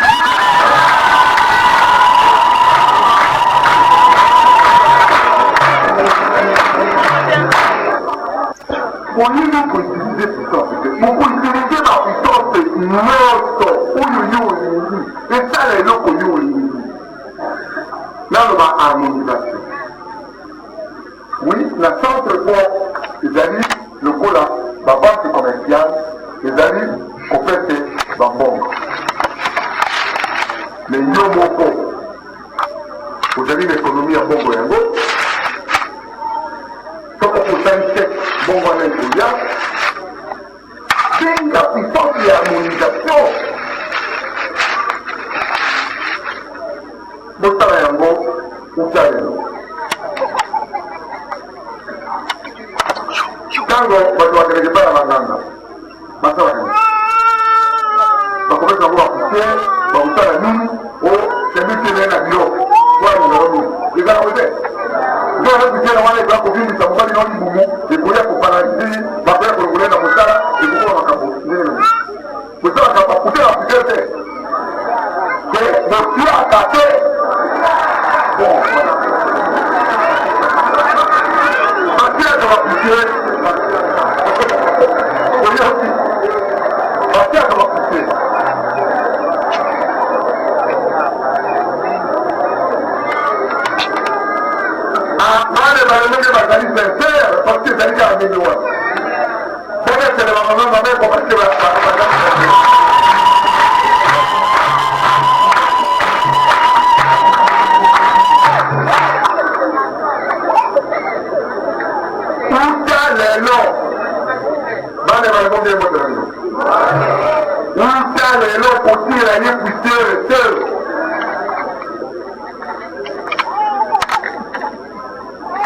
oyebi koutilize puissance te okoutilize bapuissance nyonso oyo yo olingi esala eloko yo olingi naloba harmonisation oui na centre port ezali lokola babanke commerciale ezali kopese bambongo me yo moko ozali na ekonomi ya bongo yango soko kosali chek bongo wana ekoya benga puissance ya harmonisation bosala yango uta lelo ntango bato bakeleke bana banganga basala nini bakomesa yango bapusiere bakosala nini o sebitele na biloko toalingalo nini ezala kote nzona pusiere wana ekoya kobimbisa mobali na libumu ekoya koparalize bakoya kolongole na mosala ekokola makambo ndenge na kosalaka bapusiere bapusiere te te botiaka te bon batiaka bapusiere batiaka bapusiere bana balenge bazali sincere parce que ezali kaka ndenge wana bonetele bamama mameko parce uta lelo bana balenge ebotela bino uta lelo kotila ye pusiere te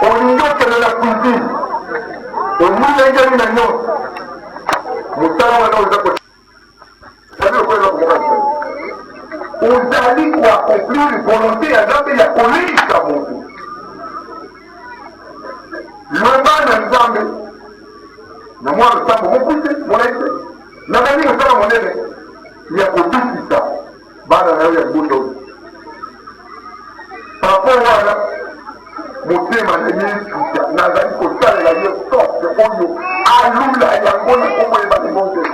olingi okelela cuisine omulengeli na nyonso mosala wana oza ozali koaccomplir volonté ya nzambe ya kolelisa moto loba na nzambe na mwa losambo mokuse molaise nazali mosala monene ya kobikisa bana na yo ya liboso oyo papo wana motema na ye suka nazali kosalela ye sorte oyo alula yango na kombo ebale mbonge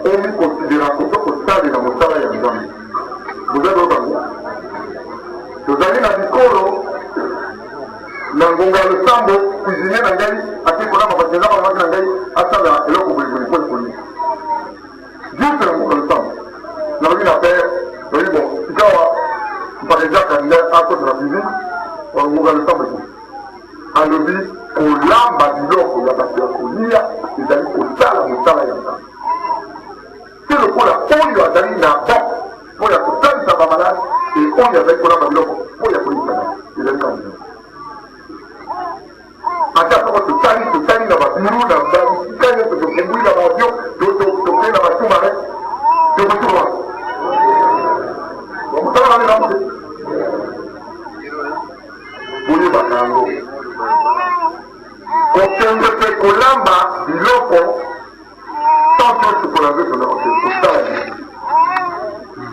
on considère que ça est dans mon travail en Zambie. Vous avez entendu? Vous allez dans le coro, dans le sambo, cuisiner dans le gars, à ce qu'on a pas de temps, dans le gars, à ça, là, et là, vous voulez. Juste dans le sambo. Dans une affaire, bon, si tu vas, déjà candidat à cause de la cuisine, on va le sambo. En lobby, on l'a biloko ya bato ya kolia ezali kosala mosala ya nzambe te lokola oyo azali na bon mpo ya kosalisa bamalade e oyo azali kolamba biloko mpo ya koyisana ezali kandina ata soko tosali na babiru na bisika nyonso tokembwi na baavio tokei na basumare tokotuma mosala wane na mpe boyebaka yango kokende mpe kolamba biloko tanto osukola nzoto na kosala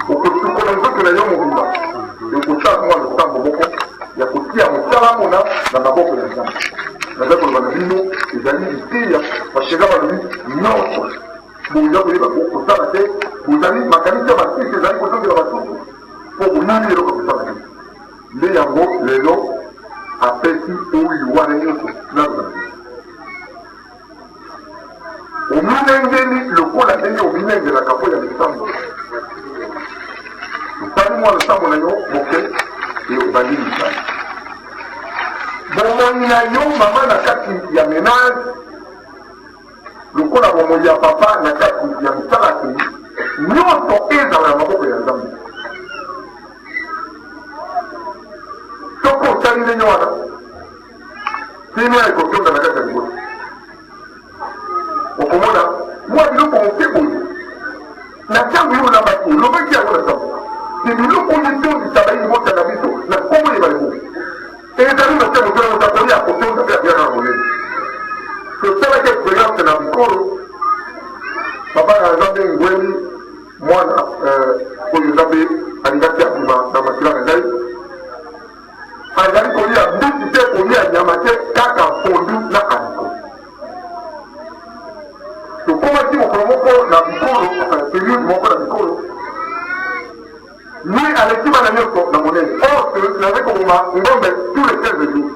okosukola nzoto na yo mobimba ekosala mwa losambo moko ya kotia mosala mona na maboko ya nzambe naza koloba na bino ezali liteya bashega balobi nyonso boza koyeba kosala te bozali makanisi ya basisi ezali kosongela basusu mpo bonani eloko kosala te nde yango lelo apesi oyo wana nyonso nazala ominengeli lokola ndenge ominengelaka mpo ya lisambo osali mwa losambo na yo moke e obandi misala bomoi na yo mama na kati ya menage lokola bomoi ya papa na kati ya misala te nyonso ezala na maboko ya nzambe soki osali ndenge wana tini ya ekotonda na kati ya liboso okomona mwa biloko moke boye na ntango yo na bato lobaki yango na nzambo te biloko oyo etondisa bayini na biso na nkombo yeba libo ezali na ntango tona motakoli ya kotonda mpe abiaka na monene tosalaki experience na bikolo papa na nzambe ngweli mwana oyo nzambe alingaki abima na makila na ngai azali kolia mbisi te kolia nyama te kaka pondu na aliko tokomaki mokolo moko na bikolo periode moko na bikolo lui aleki bana nyonso na monene or nazali koboma ngombe tous les 15 jours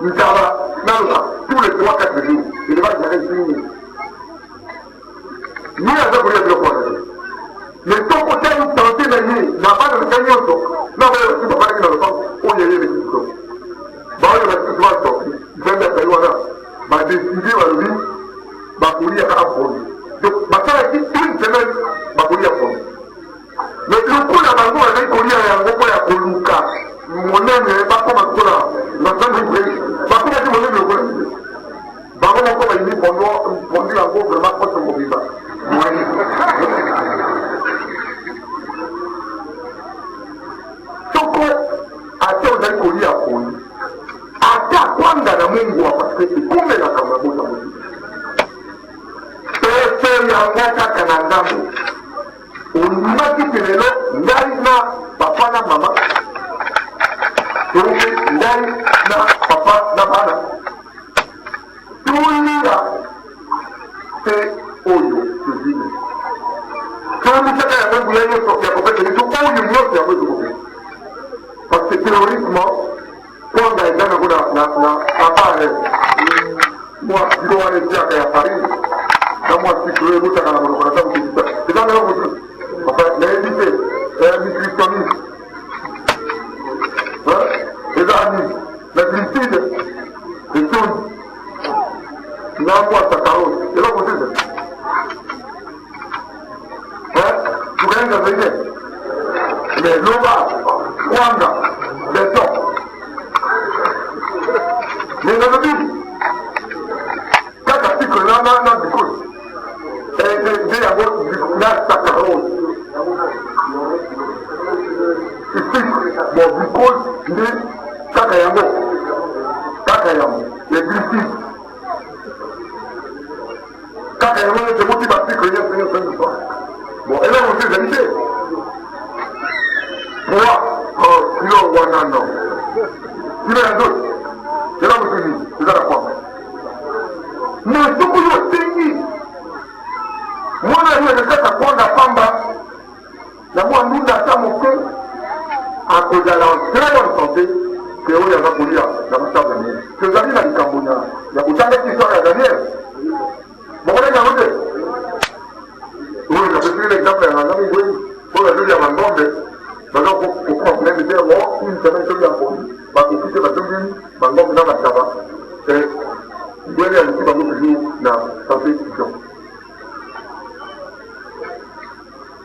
ntaba naloba tous les 3-4 jours elevage nazali fini lui aza kolia biloko wana te mais soko tali tante na ye na bana nanga nyonso nabayebasi babalaki na lopango oyo eyeleki bikolo baoyo basisi basoki nzambe azali wana badeside balobi bakolia kaka pondu donc basalaki une semaine bakolia pondu mais lokola bango bazali kolia yango mpo ya koluka monene bakoma kola nzambe bakomaki monene lokola bango moko bayini pondu yango vraiment koso mobimba soko ate ozali kolia pondu ata kwanga na mungwa parce que ekomelaka mabota mosusu pese yango kaka na nzambe ondimaki te lelo ngai na papa na mama donc ngai na papa na bana tolia te oyo tozine tomisaka yango nguya nyonso ya kopeseliso oyo nyonso yango ezokope parce que théoriquement kwanga eza nango na apare mwa kilo wana etiaka ya farine na mwa siklo ebutaka na monoko na ntango kesisa eza ndenge mosusu nayebi te nutritionniste eza ani na glycide etoni na mwa sakarose eza mosusu tukayenga zaide mais loba kwanga beton mais nalobi kaka siklo na bikoli nde yango na sakarose bon bikoli nde kaka yango le glycide kaka yango nete moti basiklo nyonso bon eloko mosusu ezali te moi kilo wana no kilo ya nzoto eloko mosusu eza na kwanga na mais soki oyo osengi mwana yo ekaka konda pamba na mwa ndunda ata moke akozala en très bonne santé ke oyo aza kolia na basable ya mene tozali na likambo ya kotangaki histoire ya Daniel mokonaki yango te oyo napesili l'exemple ya ngangami ngweni oyo azoli ya bangombe baza koproblème te o une semaine soki ya poli bakokite bazongini bangombe na basaba ngweni alisi bango toujours na santé étudiant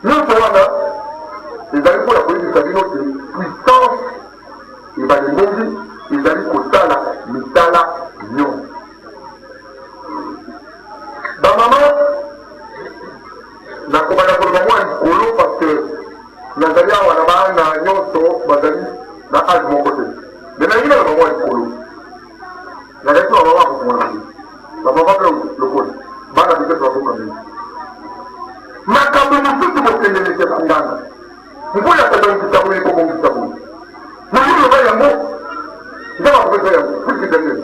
nyonso wana ezali mpona koyebisa bino te puissance ebale mbonge ezali kosala misala nyonso bamama nakobana koloba mwa likolo parce que nazali awa na bana nyonso bazali na age moko te me nalingi naloba mwa likolo nazali to bamama kosongana bamama mpe lokola bana bitete bakokamini makambo mosusu bokendeleke bangana mpoya kobongisa boye kobongisa boye nalingi loba yango nde bakopesa yango puisi daniel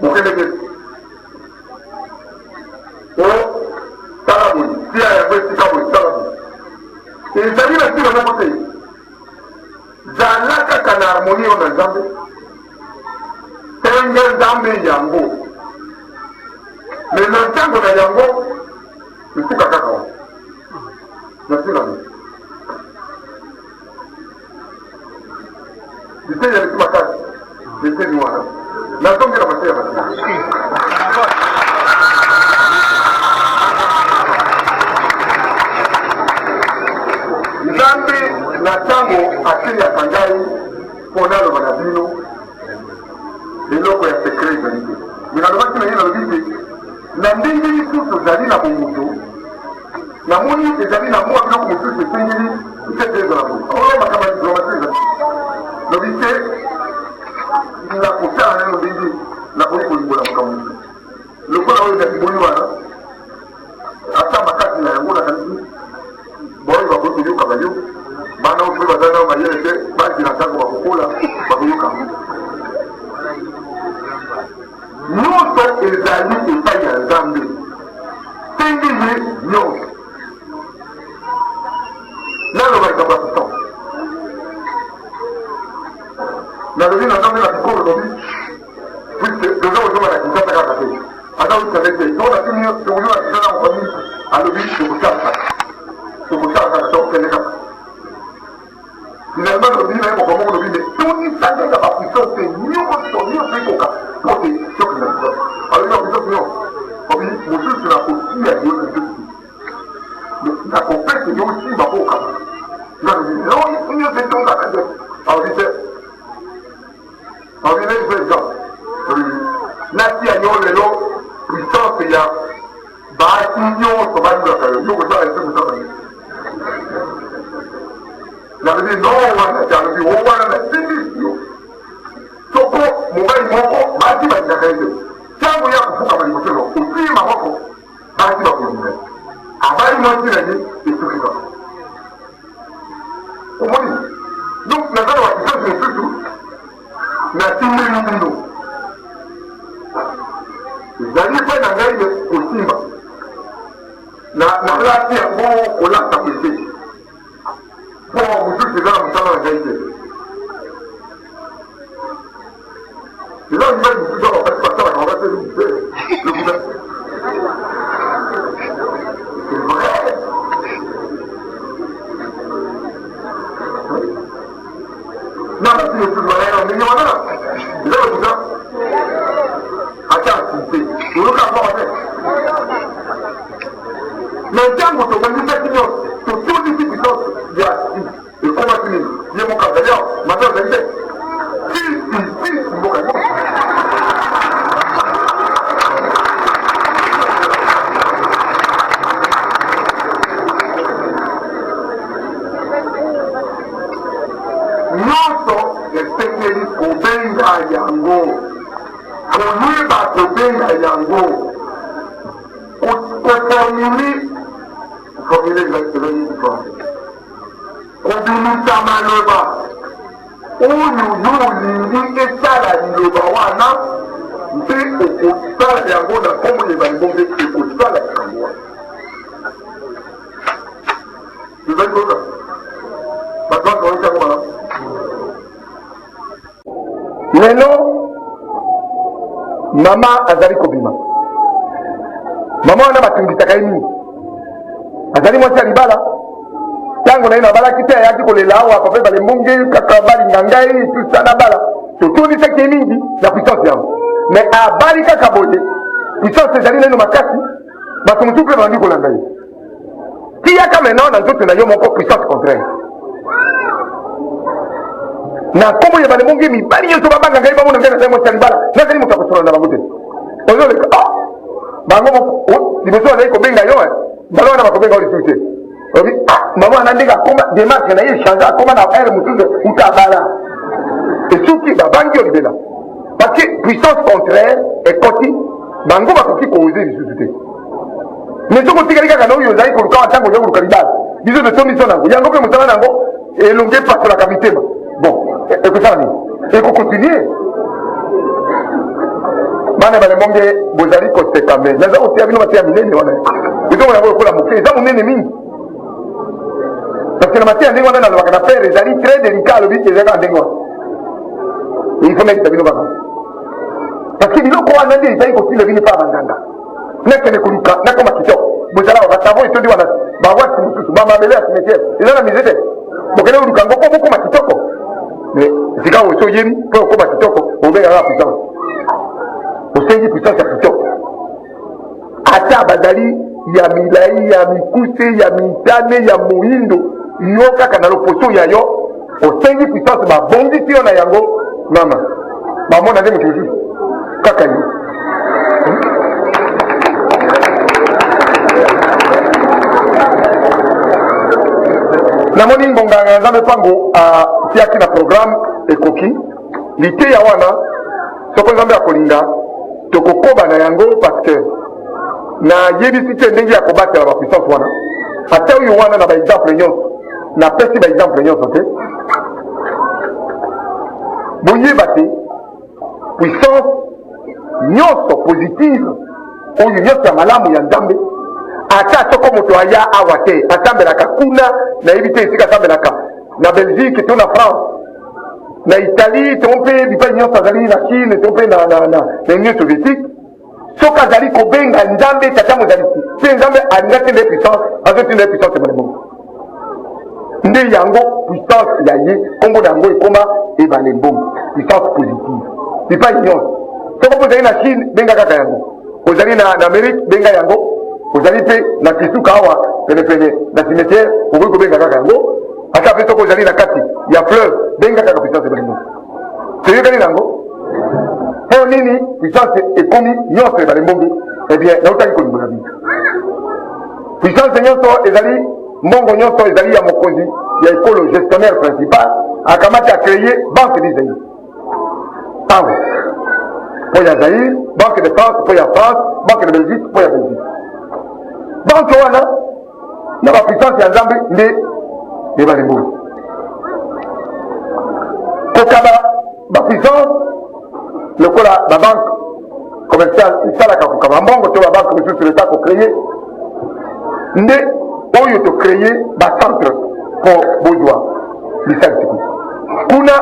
bokendeke o tala boye tia yango esika boye tala boye ezali na nsima moko te zala kaka na harmonie oyo na nzambe tenge nzambe yango me na ntango na yango esuka kaka wa nasilami biteni ya lisima kati biteni wana nazongela mateya basi nzambe na ntango ateyaka ngai mpo naloba na bino eloko ya sekret ezali te me nalobaki na ye nalobi te na ndenge lisusu ozali na bomoto namoni ezali na mwa biloko mosusu esengeli ite ezala boye oyo makama diplomati ezali lobi te nakosala nano ndenge nakoki kolimbola makambo mosusu lokola oyo nakiboni wana ata makasi na yango nakanisi boyo bakoki koyoka bayo bana oyo mpe baza nao mayele te baki na ntango bakokola bakoyoka nyonso ezali epai ya nzambe ndenge ye nyonso naloba likambo ya puissance nalobi na nzambe na bikolo lobi puiske toza kozonga na kinshasa kaka te aza oisale te tokonatini tokozo na kinshasa na mofamili alobi tokosala kaka tokende kaka finalement lobi na ye mokomoko lobi me tonisangaka bapuissance nyonso ekoka pote soki na puissance alobi na puissance nyonso obi mosusu na kotia yo na nzoki na kopesa yo osimba kokama ngalobi nyonso etongaka te alobi te alobi na ezo exemple natia yo lelo puissance ya baasi nyonso balingaka yo yo kozala ese mosaka ye nalobi no wana te alobi o wana nasingisi yo soko mobali moko baasi balingaka ye te ntango ya kofukama liboso yo osili maboko baasi bakolinga abali mwasi na ye esuki kaka omoni donc naza na bapuissance mosusu nasimbeli bino ezali mpe na ngai kosimba nalati yango kolata pete mpo mosusu eza na mosala na ngai te eza mibali mosusu awa basi basalaka babaseli te le gouvernement c'est vrai na basi mosusu bayana ndenge wana eza lokuta ata asinte oloka akoma te me ntango tobongisaki nyonso totondisi puissance ya asi ekomaki nini ye moko azali awa mato azali te sisi mboka nyonso nyonso esengeli kobenga yango koyeba kobenga yango koformule ezali kobimisa maloba olingi esala liloba wana mpe okosala yango na nkombo Ebale Mbonge ekosala likambo wana. ezali koka bato bazoyisa yango malamu. lelo mama azali kobima. mama wana batungisaka ye mingi, azali mwasi ya libala. Tango na ye nabalaki te ayaki kolela awa Papa Ebale Mbonge kaka balinga ngai tusana bala totunisaki ye mingi na puissance yango. mais abali kaka boye puissance ezali neno makasi bato mosusu mpe bandi kolanda ye. tiyaka maintenant na nzoto na yo moko puissance contraire. na nkombo ya Ebale Mbonge mibali nyonso babanga ngai bamona ngai nazali mwasi ya libala nazali moto akosola na bango te. ozoleka bango liboso bazali kobenga yo balo wana bakobenga yo lisusu te. maman anandika koma démarche na ye change akoma na aire mutuze utabala esuki babangi yo libela parce que puissance contraire ekoti bango bakoki koze lisusu te. mais soko tikali kaka na oyo ozali koluka wa ntango ozali koluka libala biso toso miso nango yango mpe mosala nango elonge epasolaka mitema. bon ekosala nini ekokontinue. bana Ebale Mbonge bozali koseka me naza kotia bino mateya minene wana ezomona yango lokola moke eza monene mingi. parce que la matière ndenge wana nalobaka na pere ezali très délicat alobi ezalaka ndenge wana il faut mettre bino kaka parce que biloko wana nde ezali kotinda bino mpa bandanga nakende koluka nakoma kitoko bozala basavo etondi wana bawati mosusu bamabele ya cimetière eza na mise te bokende koluka ngo mpo bokoma kitoko mais sika oso oyemi mpo okoma kitoko obengaka puissance osengi puissance ya kitoko ata bazali ya milai ya mikuse ya mitane ya moyindo yo kaka na loposo ya yo osengi puissance babongisi yo na yango mama bamona nde moto mosusu kaka yo. namoni ngonganga nzambe mpango atiaki na programme ekoki liteya wana soko nzambe akolinga tokokoba na yango parce que nayebisi te ndenge ya kobatela bapuissance wana ata oyo wana na baexemple nyonso napesi baexemple nyonso te boyeba te puissance nyonso positive oyo nyonso ya malamu ya nzambe ata soko moto aya awa te asambelaka kuna nayebi te esika asambelaka na Belgique to na France na Italie to mpe bipai nyonso azali na Chine to mpe na Union soviétique soki azali kobenga nzambe tata mozali ti mpe nzambe alinga te nde puissance azotinda puissance Ebale Mbonge nde yango puissance ya ye nkombo na yango ekoma Ebale Mbonge puissance positive bipai nyonso soko mpo ozali na Chine benga kaka yango ozali na Amérique benga yango ozali mpe na kisuka awa penepene na cimetière okoki kobenga kaka yango ata mpe soko ozali na kati ya fleuve benga kaka puissance Ebale Mbonge toyokani nango mpo nini puissance ekomi nyonso Ebale Mbonge. eh bien nautaki kolimbola bino puissance nyonso ezali mbongo nyonso ezali ya mokonzi ya ekolo gestionnaire principal akamati akreye banque du Zaïre tango mpo ya Zaïre, banque de France mpo ya France, banque de Belgique mpo ya Belgique. banque wana na bapuissance ya nzambe nde Ebale Mbonge kokaba bapuissance lokola babanque commerciale esalaka kokaba mbongo to babanque mosusu leta kocreye nde oyo tocreye bacentre mpo bozwa lisansi kuna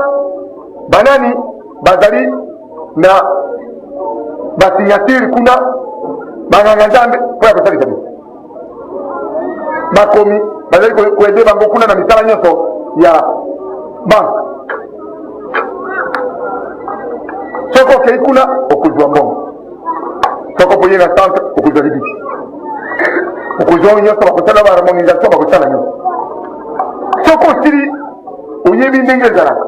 banani bazali na basignature kuna banganga nzambe mpo ya kosalisa biso bakomi bazali koede bango kuna na misala nyonso ya banque soko okei kuna okozwa mbongo soko poye na centre okozwa libisi okozwa nyonso bakosala baharmonisation bakosala nyonso soko osili oyebi ndenge ezalaka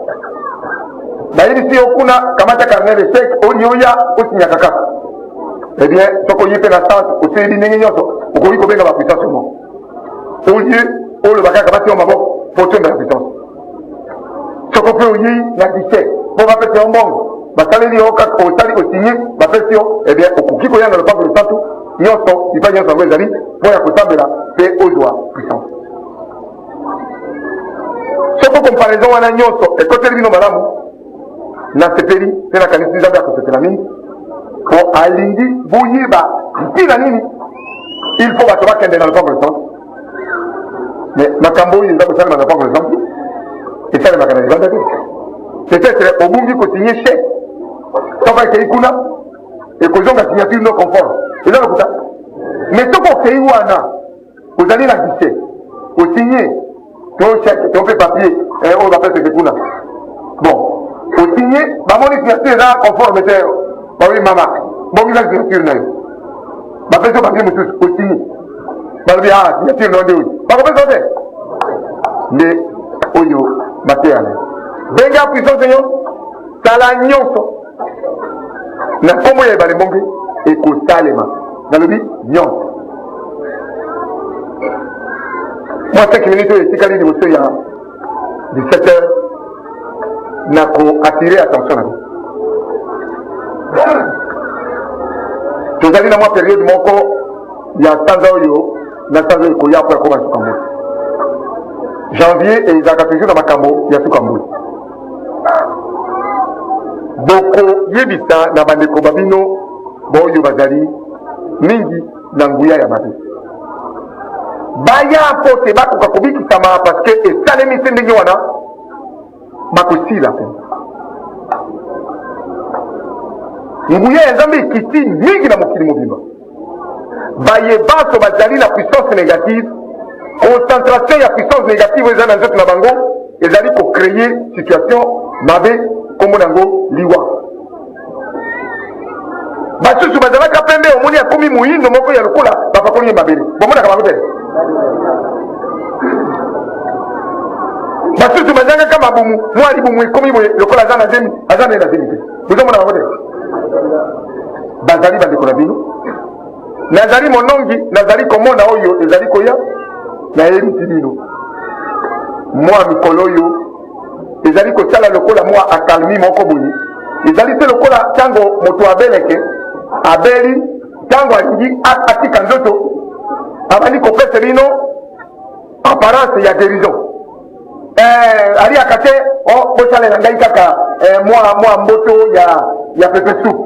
bayebisi yo kuna kamata carnet de chèque onioya osinyaka kaka eh bien soko oye mpe na centre osili ndenge nyonso okoki kobenga bapuissance mo olie olobaka kaka bati yo maboko mpo toyembela puissance soko mpe oyei na guichet mpo bapesa yo mbongo basaleli yo kaka osali osinye bapesi yo eh bien okoki koyanga lopango losantu nyonso lipai nyonso yango ezali mpo ya kosambela mpe ozwa puissance soko comparaison wana nyonso ekoteli bino malamu na sepeli pe na kanisa nzambe akosepela mingi po alingi boyiba mpina nini il faut bato bakende na lopango lesample mais makambo oyo eza kosalema na lopango lesample esalemaka na libanda te peut-être obungi kosinye chèque soka ekei kuna ekozonga signature no confort eza lokuta mais soko okei wana ozali na guichet osinye to chèque to mpe papier oyo bapeseke kuna bon osinye bamoni signature eza conforme te bawi mama bongisa signature na yo bapesa papier mosusu osinye balobi signature no nde oyo bakopesa te nde oyo bateyana benga puissance yo sala nyonso na kombo ya Ebale Mbonge ekosalema nalobi nyonso moi 5 minutes oyo etikali liboso ya 17h na koattire attention na tozali na mwa periode moko ya sanza oyo na sanza oyo koya po yakoma suka mbuli janvier ezalaka toujours na makambo ya suka mbuli boko yebisa na bandeko babino boyo bazali mingi na nguya ya mabe baya mpo te bakoka kobikisama parce que esalemi se ndenge wana bakosila pe nguya ya nzambe ekiti mingi na mokili mobimba bayebanso bazali na puissance négative concentration ya puissance négative eza na nzoto na bango ezali kocreye situation mabe kombo nango liwa basusu bazalaka pembe omoni akomi moyindo moko ya lokola bapakoli ye mabele bomonaka bango te basusu bazalaka mabumu mwa libumu ekomi boye lokola aza na zemi aza na ye na zemi te bozomona bango te bazali bandeko na bino nazali monongi nazali komona oyo ezali koya nayebisi bino mwa mikolo oyo ezali kosala lokola mwa akalmi moko boye ezali te lokola ntango moto abeleke abeli ntango alingi atika nzoto abandi kopesa bino apparence ya guérison aliaka te bosalela ngai kaka mwa mboto ya pepe soupe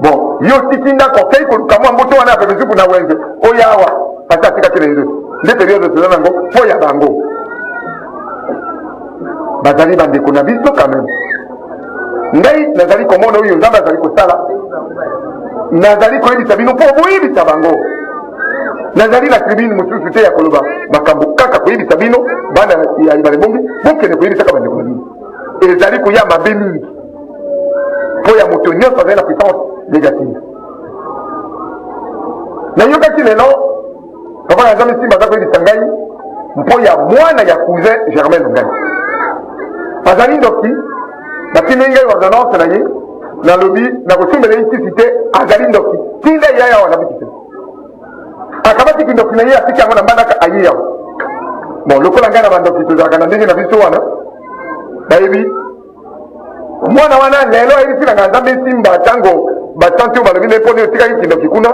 bon yo tiki ndako okei koluka mwa mboto wana ya pepe soupe na wenze oyo awa pasi atikaki na nzoto nde periode toza nango mpo ya bango bazali bandeko na biso quand même ngai nazali komona oyo nzambe azali kosala nazali koyebisa bino mpo boyebisa bango nazali na tribune mosusu te ya koloba makambo kaka koyebisa bino bana ya Ebale Mbonge bokende koyebisaka bandeko na bino ezali koya mabe mingi mpo ya moto nyonso azali na puissance négative nayokaki lelo papa na nzambe simba aza koyebisa ngai mpo ya mwana ya cousin Germain na ngai azali ndoki batindi ngai ordonnance na ye nalobi nakosumbela ye ntisi te azali ndoki tinda ye awa nabiki te akabatiki ndoki na ye atiki yango na mbandaka aye yawa bon lokola ngai na bandoki tozalaka na ndenge na biso wana bayebi mwana wana lelo ayebisi nanga nzambe esimba ntango basante oyo balobi nde mponi otikaki kindoki kuna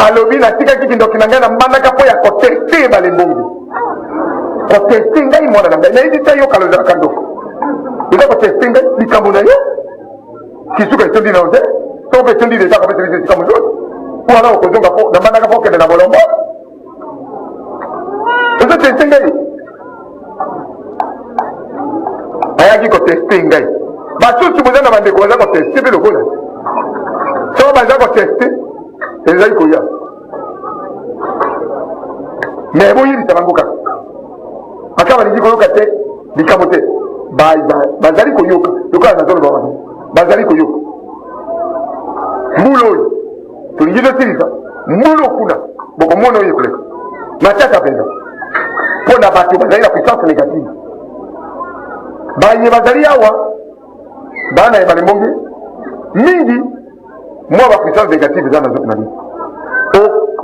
alobi natikaki kindoki na ngai na mbandaka mpo ya koteste Ebale Mbonge koteste ngai mwana na ngai nayebisa yo kalozalaka ndoko eza koteste ngai likambo na yo kisuka etondi na oze soko etondi deja kopesa biso esika mosusu wana okozonga po na mbandaka po okende na bolombo eza teste ngai ayaki koteste ngai basusu boza na bandeko baza koteste mpe lokola soko baza koteste ezali koya me boyebisa bango kaka aka balingi koyoka te likambo te bazali koyoka lokola nazoloba wana bazali koyoka mbula oyo tolingi tosilisa mbula okuna bokomona oyo ekoleka matiaka mpenza mpo na bato bazali na puissance négative baye bazali awa bana ya Ebale Mbonge mingi mwa bapuissance négative eza na nzoto na biso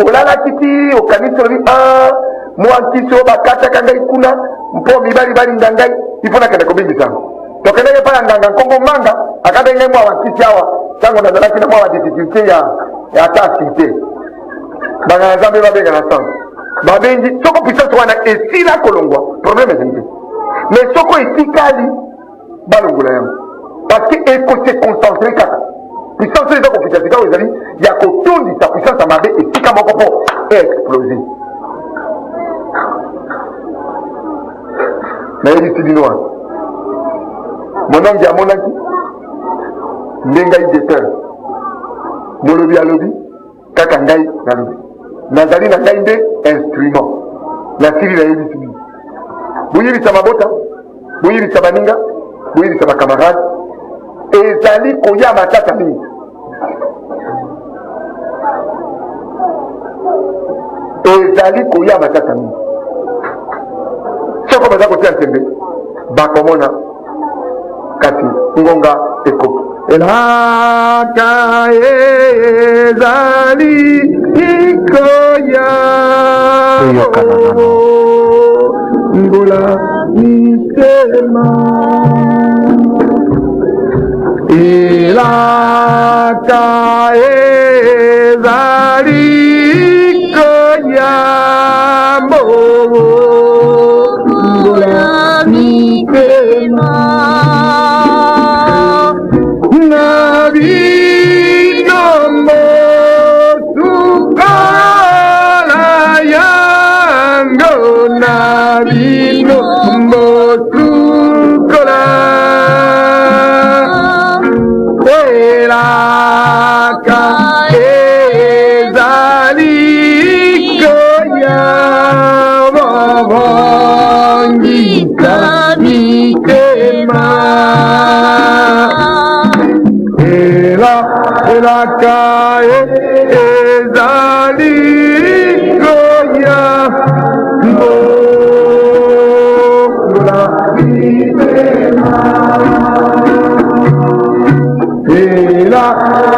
olalaki ti okanisi olobi mwa nkisi oyo bakataka ngai kuna mpo mibali balinga ngai ifo nakende kobimbisanga tokendeke mpa ya nganga nkongo manga akande ngai mwa bankisi awa ntango nazalaki na mwa badifficulté ya tasi te bangana nzambe babenga na sango babengi soko puissance wana esila kolongwa problème ezali te mais ce qu'on est tikali balongola parce que il faut se concentrer kaka puissance les gens qui s'est dit il y a qu'autant de sa puissance à marrer et tika moko pour exploser mais il dit noir mon nom dit monaki ndenga idéter molobi alobi kaka ngai nalobi nazali na ngai nde instrument na siri na yebi sibi buyibisa mabota buyibisa baninga buyibisa bakamarade ezali koya matata mingi ezali koya matata mingi soko baza kotia ntembe bakomona kasi ngonga ekoki elaka ezali ikoya ngola mitema elaka ezali ikoya ngola mitema nabino mosukala yango nabino mosukala elaka ezali koya bobongisa mitema elaka ezali koya ngola mitema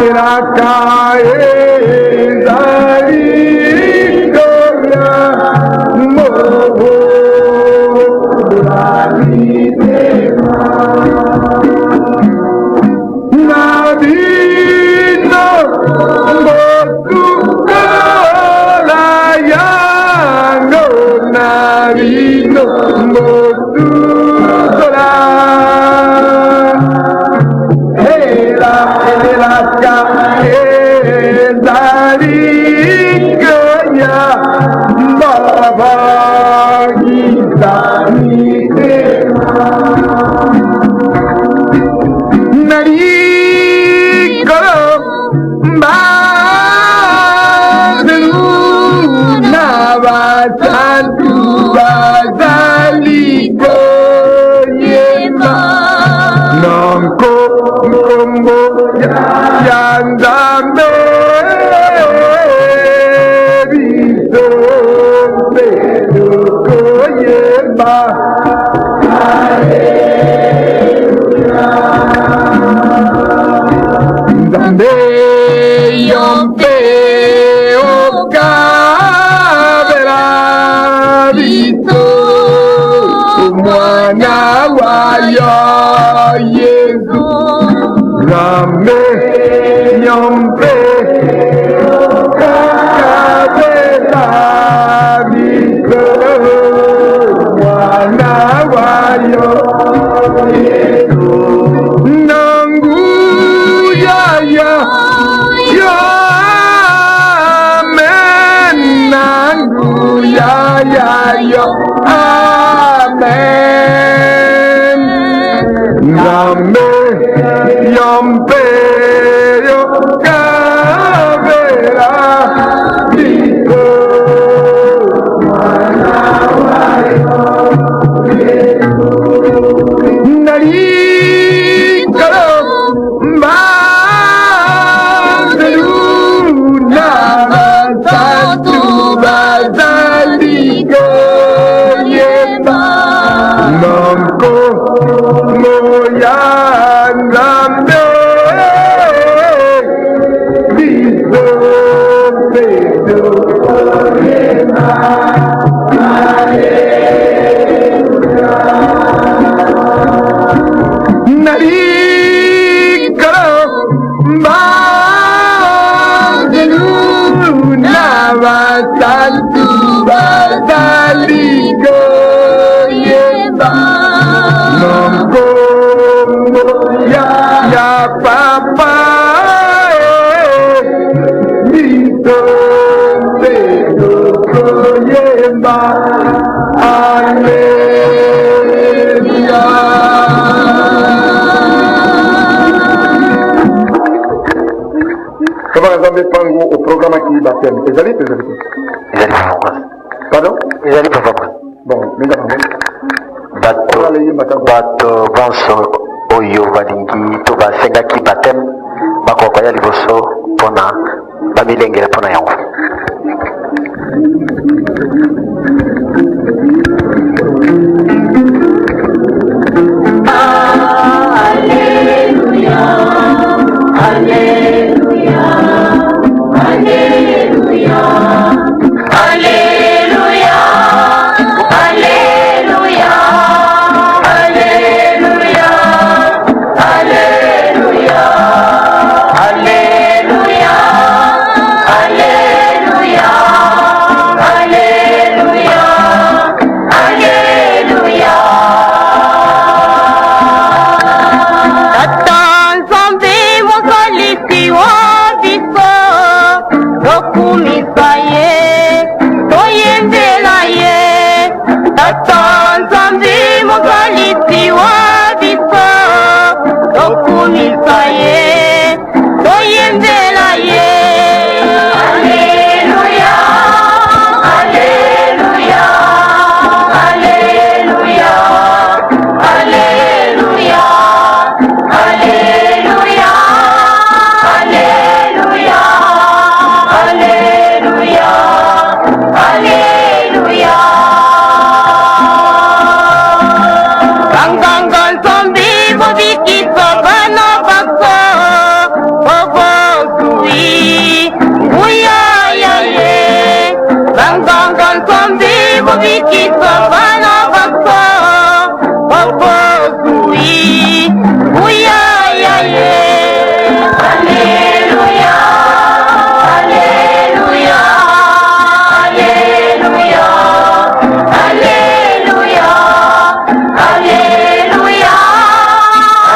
elaka ezali koya ngola mitema nabino mosukala yango nabino mosukala elaka ezali koya babangisa mitema narikolo mbazelu nabasantu bazaliko yema nanko nkombo ya nzambe bisombe koyeba nzambe yompe okabela biso mwana wayo yesu nzambe yompe okabela biso mwana wayo yesu nangu ya amen nangu ya amen ngambe yompe yo kavera biko mwana wayo nari karo Nanko moyangambe biso bedo ema aleluya nari karo mbazelu nabasantu bazaliko yeba papa mito pedo koyemba Alléluia. Comment vous avez pango au programme qui est baptême? Ils allaient pas pardon? Ils allaient pas bon, mais bato banso oyo balingi to basengaki baptême bakokoya liboso mpona bamilengela mpona yango. Alléluia, Alléluia, Alléluia, Alléluia, Alléluia, Alléluia, Alléluia, Alléluia, Alléluia, Alléluia, Alléluia. Tata nzambe mosalisi wa biso tokumisa ye toyembela ye. Tata nzambe mosalisi wa biso tokumisa ye toyembela ye. Alléluia, Alléluia, Alléluia, Alléluia, Alléluia, Alléluia, Alléluia, Alléluia. Banganga nzambe bobikisa bana baso bobozui nguyaya ye. Banganga nzambe bobikisa bana baso bobozui nguyaya ye. Alléluia, Alléluia, Alléluia, Alléluia, Alléluia,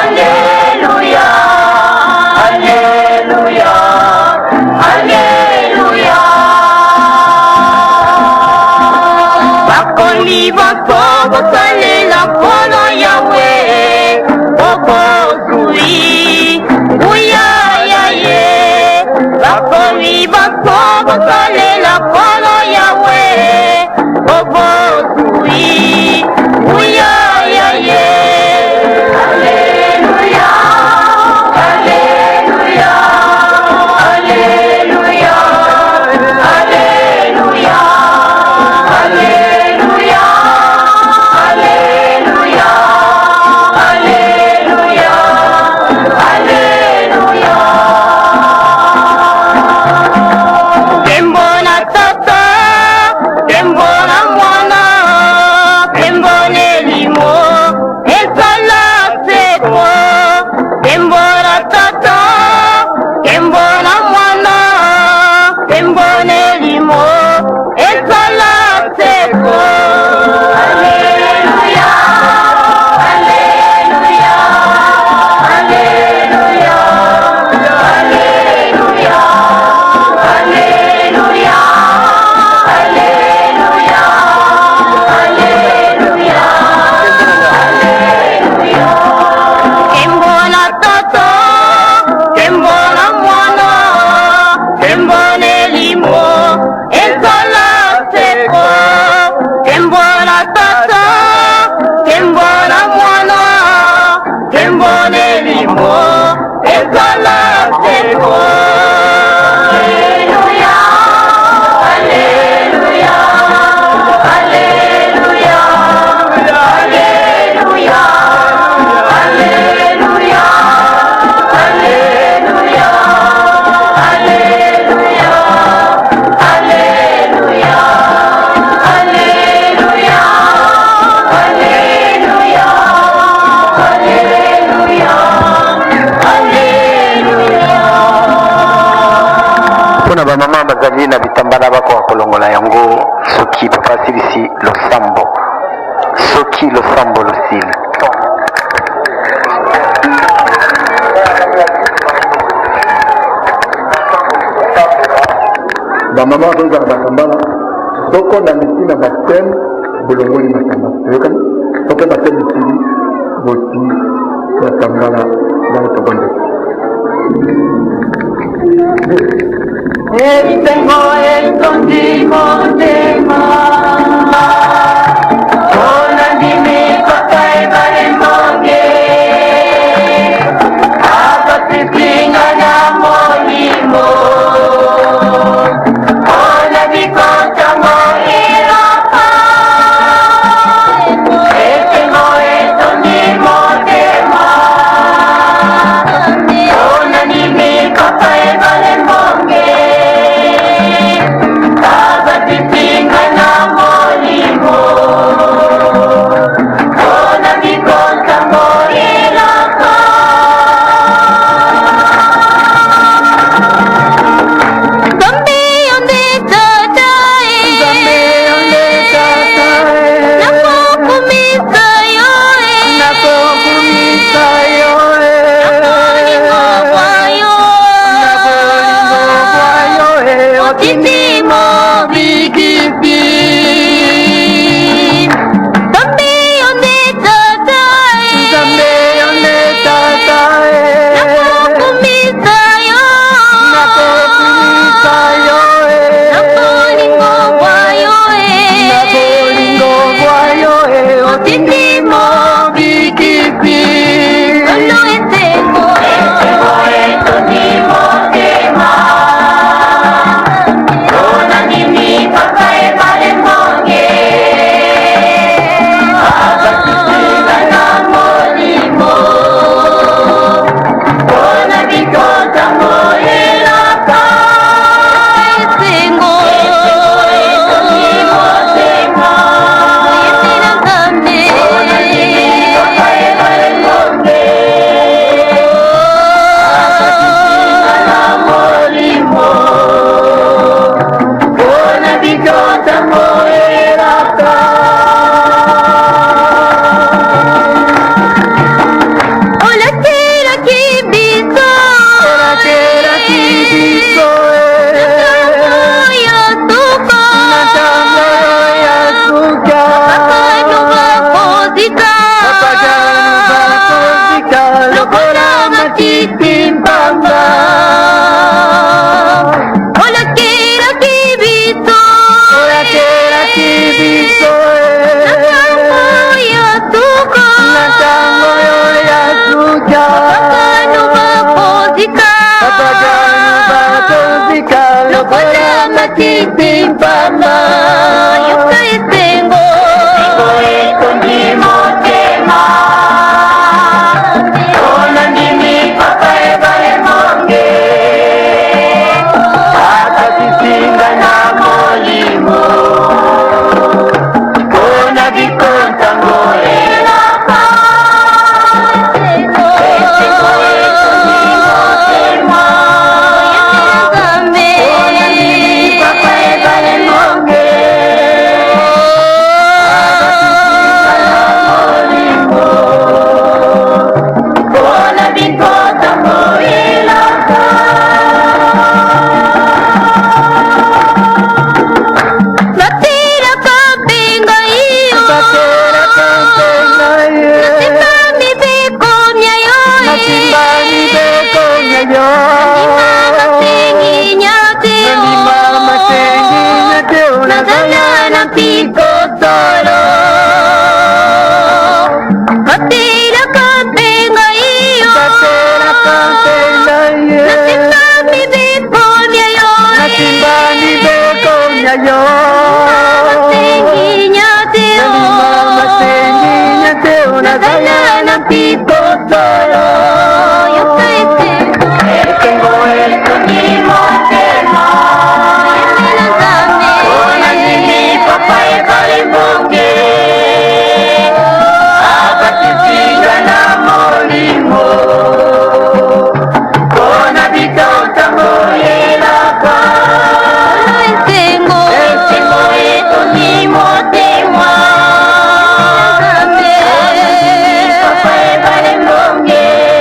Alléluia, Alléluia, Alléluia. Bakoli bamama bazozala batambala soko na miti na bateme bolongoli matamba oyokani soko bateme esili boti batambala baotobonde Tengo escondido tema con mi Papa Ebale Mbonge abati pinga na molimo ona bikota moira pa tengo escondido tema ona mi Papa Ebale Mbonge Papa Ebale Mbonge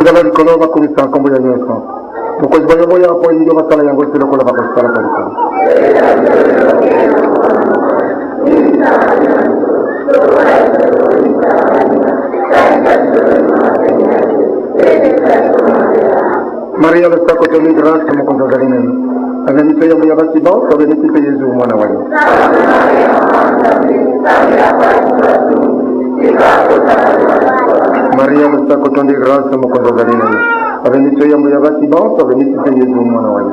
Ezala likolo bakomisa nkombo ya nyonso. Mokonzi bango ya po ingo basala yango se lokola bakosala pa likolo. Maria le sacco de grâce mokonzi azali nani. Azali ya moya basiba, ça veut dire que Jésus mwana wani. Maria le sacco de grâce mokonzi azali nani. Aveni ya moya basiba, ça veut dire que Jésus mwana wani.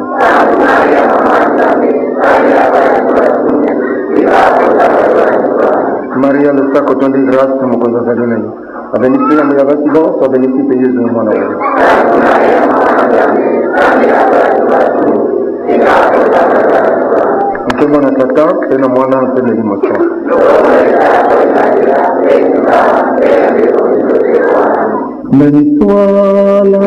Maria le sacco de grâce mokonzi azali nani. Aveni ya moya basiba, ça veut dire que Jésus mwana wani. Mwana tata tena mwana mpende limoto. Béni soit la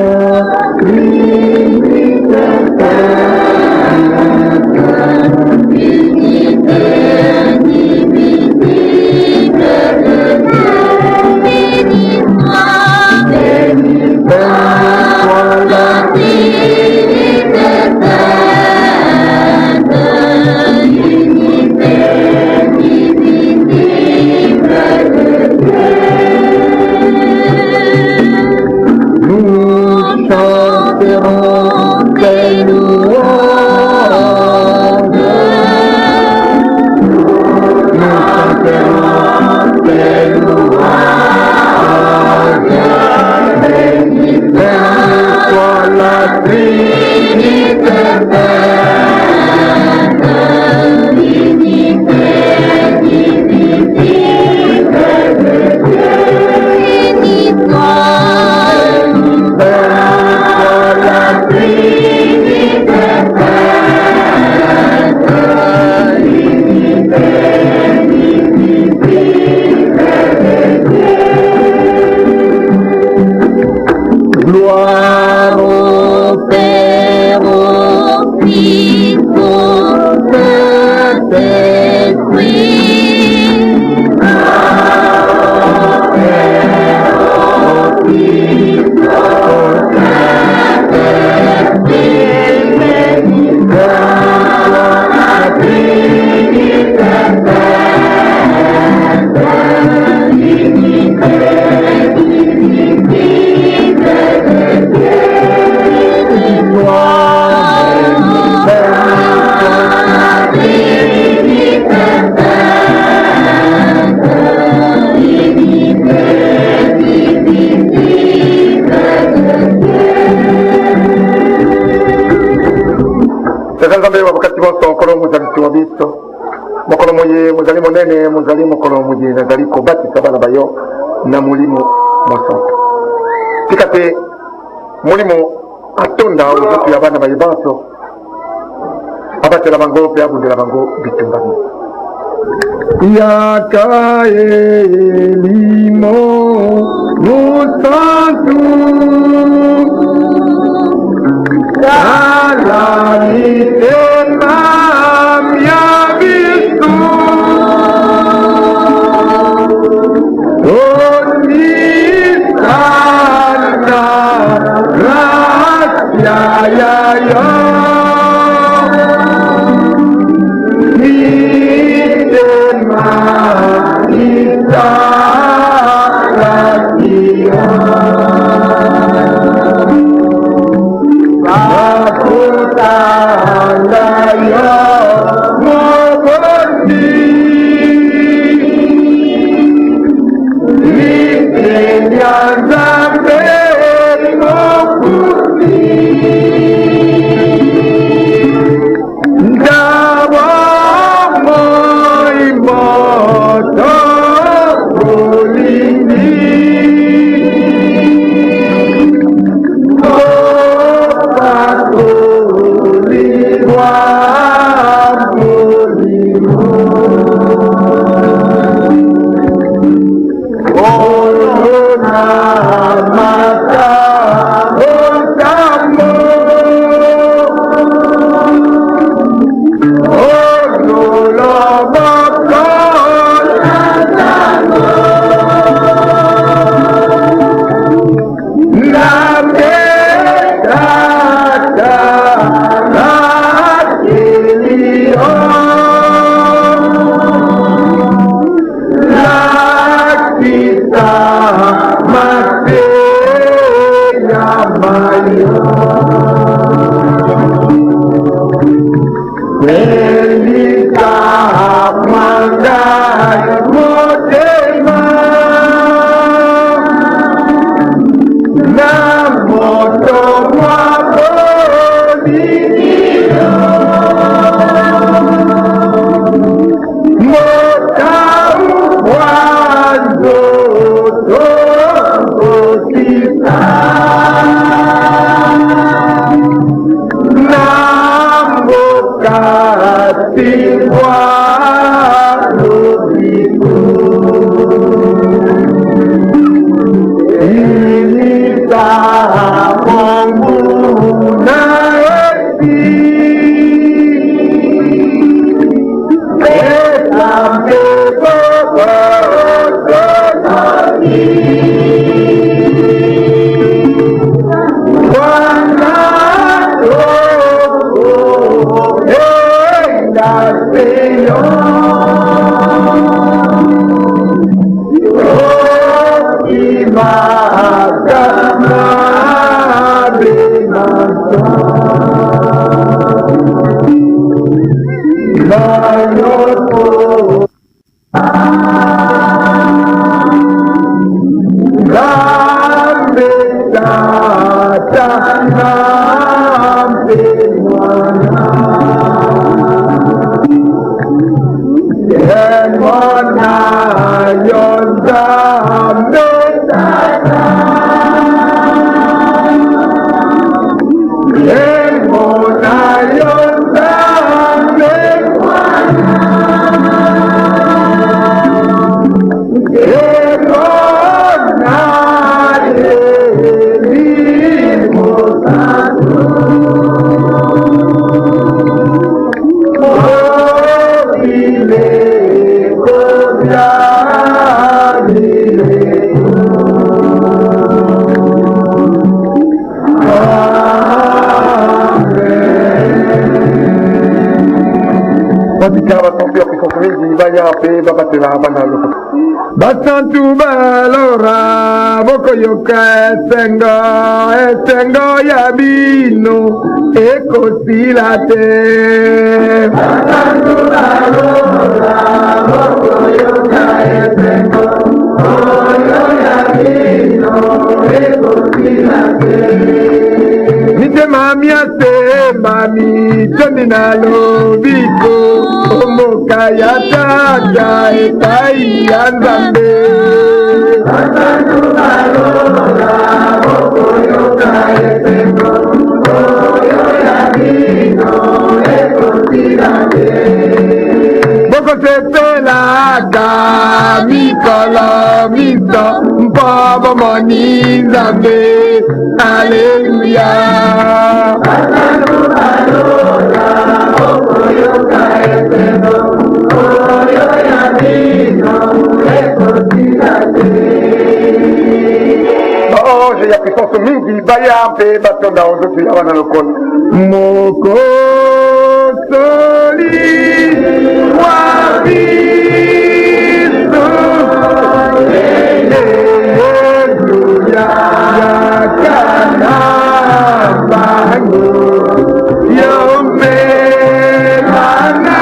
mokolo moye muzali monene muzali mokolo moye nazali kobatisa bana bayo na molimo mosantu tika te molimo atonda ozoto ya bana baye banso abatela bango mpe abundela bango bitumba yaka elimo mosantu kala mitema Oh, Basantu balora boko yoka esengo ya bino ekosilate. Basantu balora boko yoka esengo ya bino ekosilate. Mite mami ase mami chondi nalo biko omoka ya tata etai ya nzambe. Basantu balora boko yoka esengo ya bino ekosilate. Boko sepelaka mikolo miso mpobo moni nzambe. Alleluia. Basantu balora boko yoka esengo ya bino ekosilate. J'ai appris son mingi, baya, pe, batonda, on veut y avoir dans le col. Moko soli, wabiso, Alleluia, yakana, bango, yome, mana,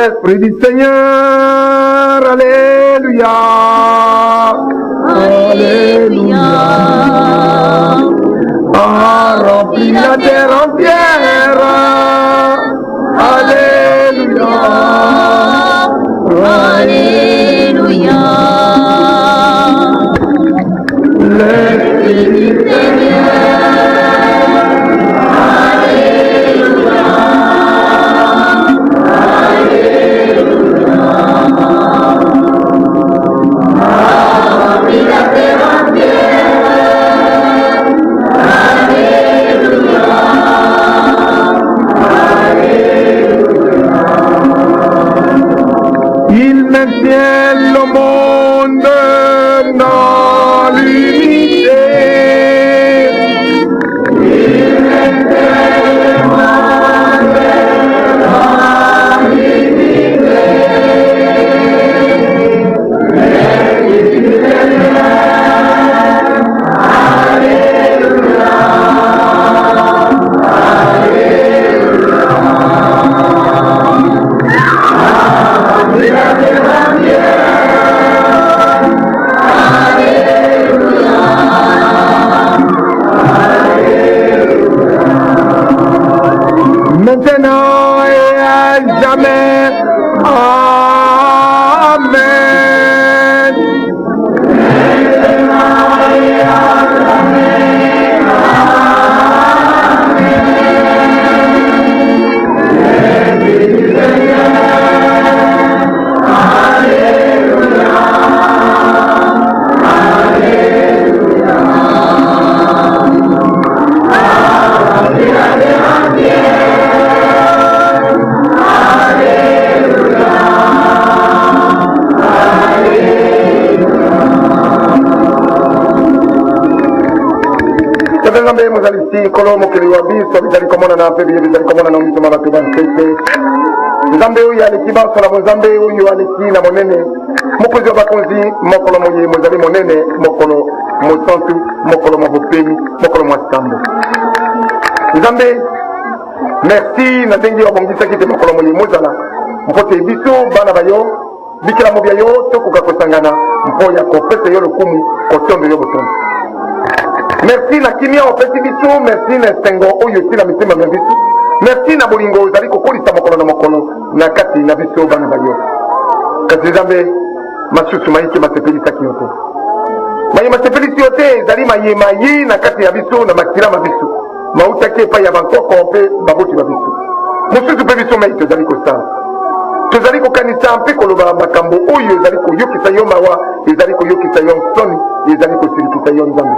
l'Esprit du Seigneur, alléluia, alléluia, a rempli la terre entière, alléluia, alléluia. L'Esprit du Seigneur, alléluia, alléluia, a rempli la terre entière, alléluia, alléluia. Il maintient le monde dans l'unité. Il maintient le monde dans l'unité. L'Esprit du Seigneur, alléluia, alléluia. Alléluia, maintenant et à jamais. Amen. Maintenant et à jamais. Amen. L'Esprit du Seigneur, alléluia, alléluia. Remplis la terre entière, alléluia, alléluia. Tazambe muzalisi kolo mokili wa biso bizali komona na pebi bizali komona na mtu mabatu bansete. Nzambe uyu aliki baso na Nzambe uyu aliki na monene. Mokozi wa bakonzi mokolo moye muzali monene mokolo mosantu mokolo mabopemi mokolo mwasambo. Nzambe merci na dengi wa bongisa kite mokolo moye mozala. Mpote biso bana bayo bikila mobya yo tokuka kosangana mpoya kopesa yo lokumu kotondo yo botondo. Merci na kimia opesi biso, merci na sengo oyo tila mitima mya biso. Merci na bolingo zali kokolisa mokolo na mokolo na kati na biso bana bayo. Kasi Nzambe masusu maiki masepelisa kiyote. Mayi masepelisi yote zali mayi mayi na kati ya biso na makila mabiso. Mauta ke pa ya bankoko mpe baboti babiso. Mususu pe biso mayi tozali kosala. Tozali kokanisa mpe koloba makambo oyo ezali koyokisa yo mawa, ezali koyokisa yo nsoni, ezali kosirikisa yo Nzambe.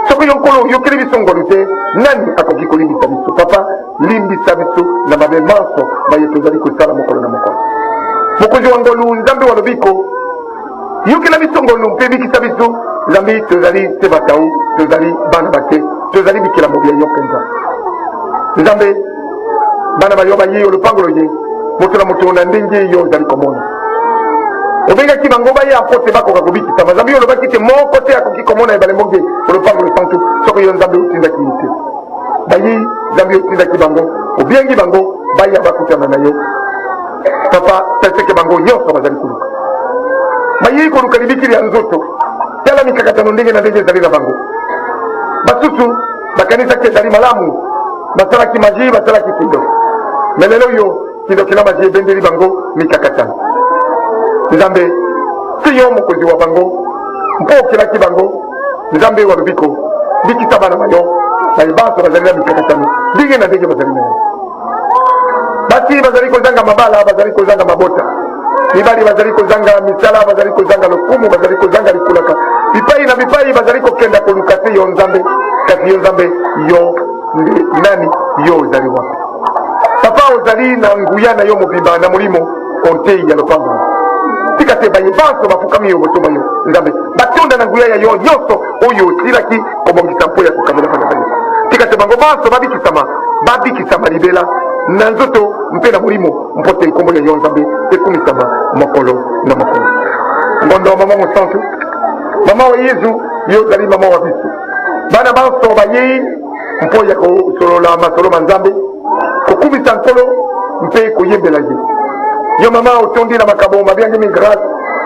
Soko yonkolo yokeli biso ngolu te, nani akoki kolimbisa biso? Papa, limbisa biso na mabe manso baye tozali kosala mokolo na mokolo. Mokonzi wa ngolu Nzambe wa lobiko, yokela biso ngolu mpe bikisa biso, Nzambe tozali te batau, tozali bana bake, tozali bikela mobia yo penza. Nzambe, bana bayo baye yo lopangolo ye, moto na moto na ndenge yo zali komona. Obenga ki bango baye apote bakoka kobikisa Nzambe yo lobaki te moko te akoki komona Ebale Mbonge olopangolo santu soko yo Nzambe utinda ki te. Baye Nzambe utinda ki bango obengi bango baye abakutana na yo. Papa teseke bango nyonso bazali kuluka. Baye koluka libikiri ya nzoto. Tala mikakatano ndenge na ndenge zali na bango. Basusu bakanisa ke zali malamu. Basala ki maji basala ki kindo. Melelo yo kindo kina maji bendeli bango mikakatano. Nzambe siyo mokozi wa bango mpo kila kibango Nzambe wa lubiko bikita bana mayo na ibaso bazali na mikakatano dinge na dinge bazali nayo basi bazali kozanga mabala bazali kozanga mabota mibali bazali kozanga misala bazali kozanga lokumu bazali kozanga likulaka bipai na bipai bazali kokenda kolukate yo Nzambe kasi yo Nzambe yo nani yo ozali wapi papa ozali na nguya na yo mobimba na mulimo ontei ya lopango tika te baye banso bafukami yo boto bayo Nzambe batonda na nguya ya yo nyoso oyo silaki kobongisa mpo ya kokamela bana bayo tika te bango banso babikisama libela na nzoto mpe na mulimo mpote nkombo ya yo Nzambe ekumisama mokolo na mokolo ngondo mama mosantu mama wa Yesu yo zali mama wa biso bana banso baye mpo ya kosolola masolo ma Nzambe kokumisa nkolo mpe koyembela ye yo mama otondi na makabo mabiange mi grâce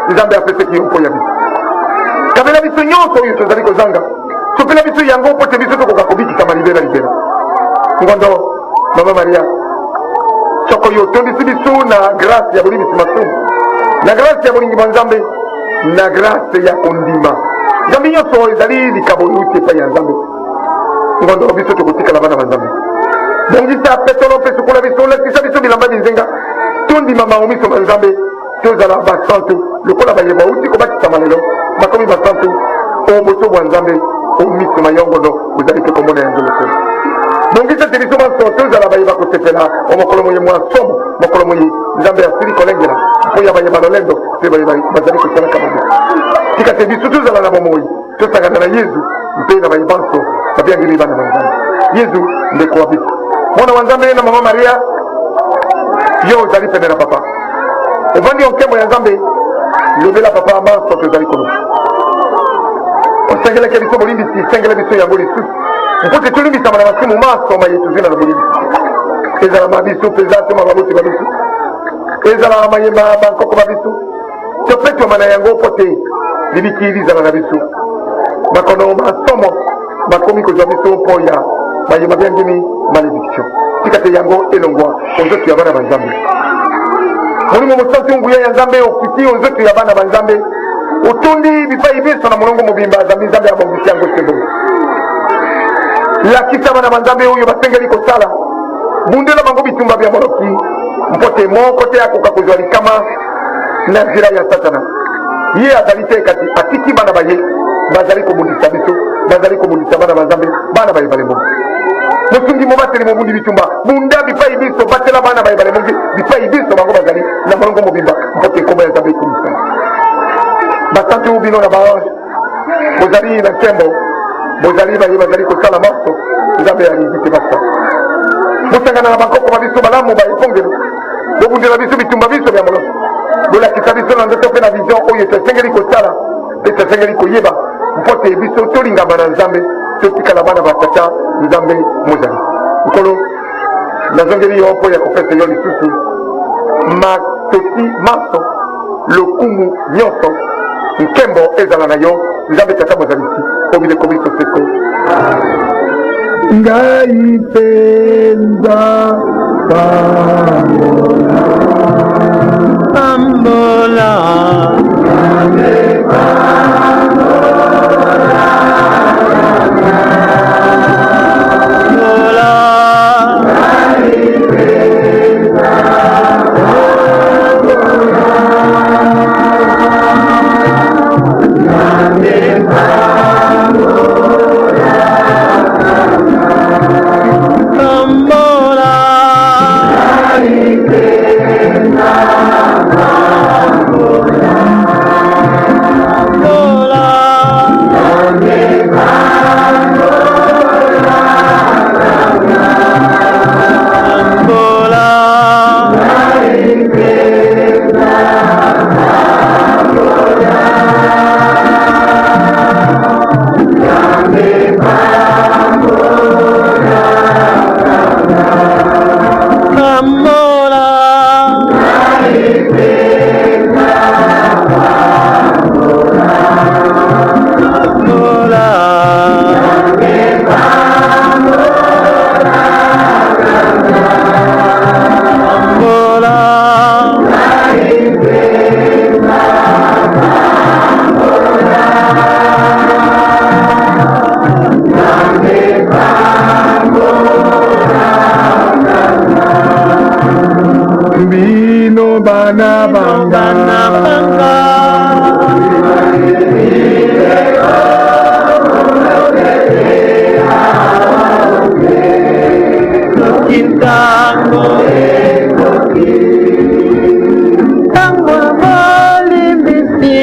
nzambe apese ki mpo ya biso kabela biso nyonso oyo tozali kozanga sopela biso yango mpo te biso tokoka kobikisama libela ngondo mama Maria soko yo tondisi biso na grâce ya bolibisi masumu na grâce ya bolingi nzambe na grâce ya kondima nzambe nyonso ezali likabo euti epai ya nzambe ngondo biso tokotikala bana banzambe bongisa petolo mpe sukola biso lakisa biso bilamba binzenga tondima maomiso banzambe tozala basantu lokola bayeba uti kobakisama lelo bakomi basantu oboso bwa nzambe omiso mayongondo ozali te komona yango lokolo bongisa te biso banso tozala bayeba kosepela omokolo moye mwa somo mokolo moye nzambe asili kolengela mpo ya bayeba lolendo mpe bazali kosalaka mabe tika te biso tozala na bomoi tosangana na yezu mpe na bayebanso babiangeli bana banzambe yezu ndeko wa biso mwana wa nzambe na mama Maria yo ozali pene na papa ovandi onkembo ya nzambe lobela papa manso tozali koloba osengeleke biso bolimbisi sengele biso yango lisusu mpo te tolimbisama na masimu masoma ye tozina na bolimbisi ezala mabiso mpenza to mababoti babiso ezala mayemba bankoko babiso topetwama na yango mpo te libiki lizala na biso makono masomo bakomi kozwa biso mpo ya mayemba byangimi malédiction tika te yango elongwa onzoto ya bana banzambe molimo mosantu nguya ya nzambe okiti onzoto ya bana banzambe otundi bipai biso na molongo mobimba zambi nzambe abongisi yango sebo lakisa bana banzambe oyo basengeli kosala bundela bango bitumba bya moloki mpote moko te akoka kozwa likama na nzira ya satana ye azali te kati atiki bana baye bazali kobundisa biso bazali kobundisa bana banzambe bana Papa Ebale Mbonge mosungi mo bateli mo bundi bitumba bunda bipai biso batela bana Papa Ebale Mbonge bipai biso bango bazali na molongo mobimba mpote komba ya nzambe kumisa basante ubino na baange bozali na nkembo bozali baye bazali kosala morso nzambe alingite basa bosangana na bankoko babiso balamu baepongelo bobundela biso bitumba biso bya moloso bolakisa biso na ndoto mpe na vision oyo tosengeli kosala mpe tosengeli koyeba mpote biso tolingama na nzambe totikala bana batata nzambe mozali nkolo nazongeli yo mpo ya kopesa yo lisusu matosi maso lokumu nyonso nkembo ezala na yo nzambe tata mozalisi obileko biso seko ngai penza Ambola bana banga Tango bali misio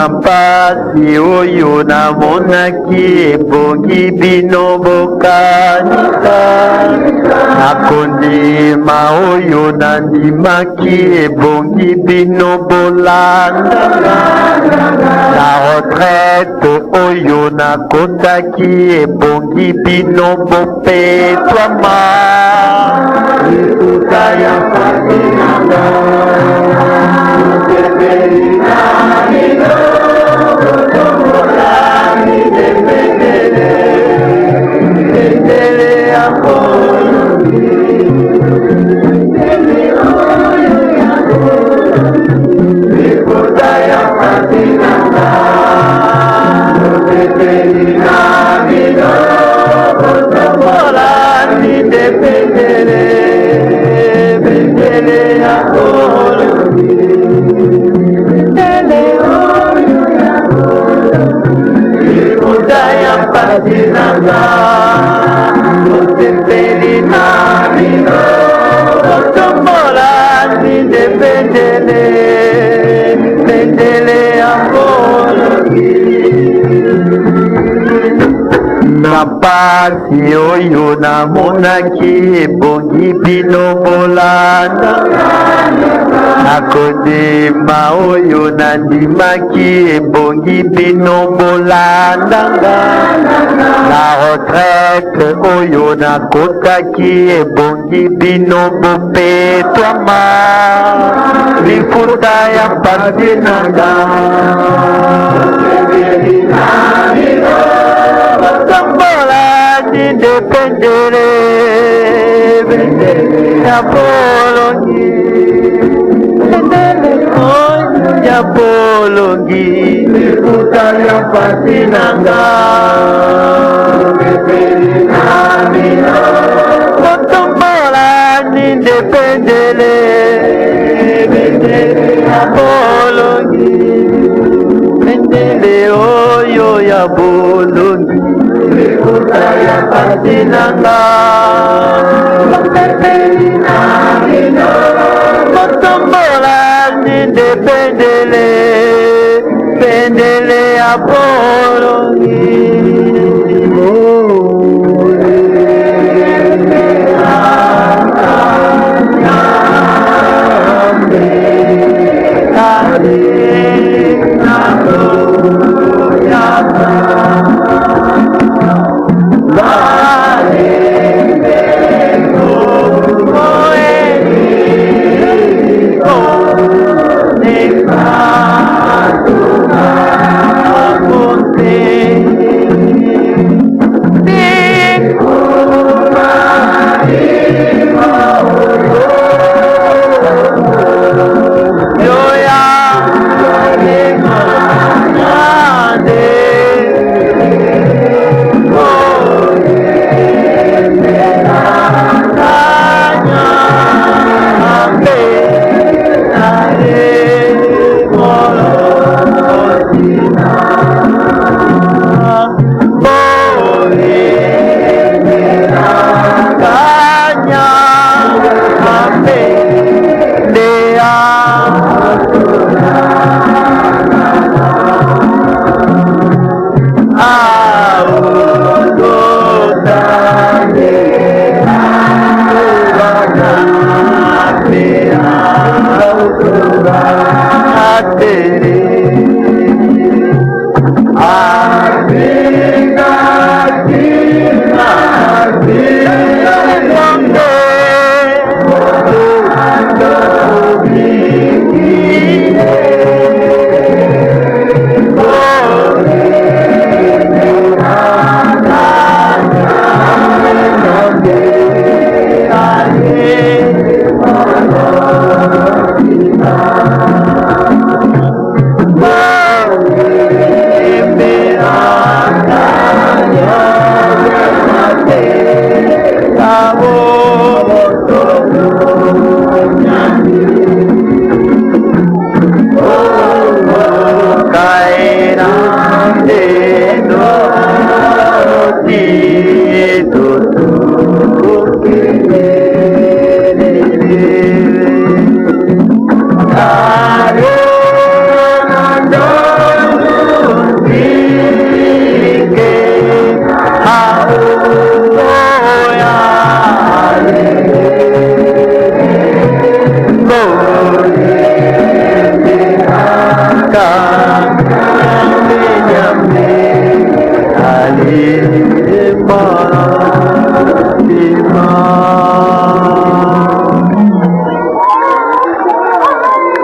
na mpasi oyo namonaki ebongi bino bokanisa nakondima oyo nandimaki ebongi bino bolanda na retraite oyo nakotaki ebongi bino bopetwama lifuta ya pasinanga na pasi oyo namonaki ebongi bino bolanda nakondima oyo nandimaki ebongi bino bolandanga na retraite oyo nakotaki ebongi bino bopetwama lifuta ya pasi nanga Dependere ya bolongi ya bolongi lifuta ya pasinanga kotombola ni dependere ya bolongi mendele oyo ya bolongi lifuta ya pasinanga kotombola ninde pendele ya bolongi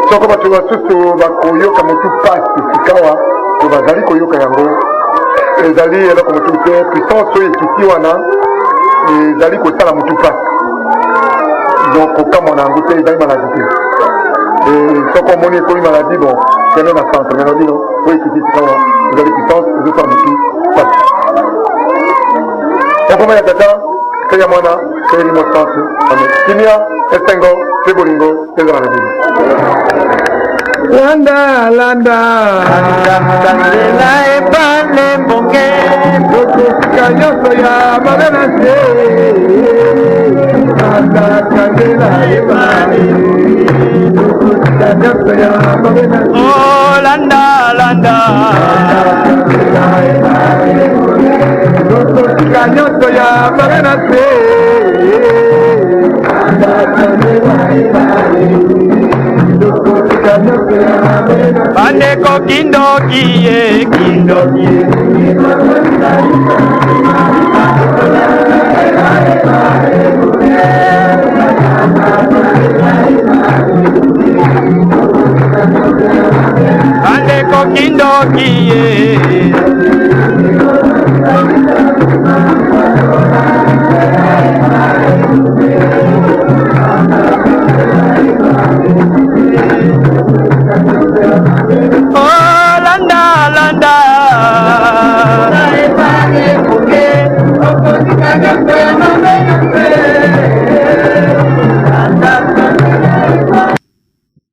soko bato basusu bakoyoka motu pasi sikawa to bazali koyoka yango ezali eloko motu te puissance oyo ekiti wana ezali kosala motu pasi donc kokamwa na yango te ezali maladi te soko omoni ekomi maladi bon kende na centre mais nabino oyo ekiti sikawa ezali puissance ezosala motu pasi okoma ya tata te ya mwana te elimo centre amen kimia esengo te bolingo ezala na bino Landa, landa, Kandela Ebale Mbonge, Kanyoso ya Mabenase, Kandela Ebale, Kanyoso ya Mabenase. Oh, landa, landa, Kandela Ebale Mbonge, Kanyoso ya Mabenase, Kandela Ebale. Bandeko kindoki ye kindoki bandeko kindoki ye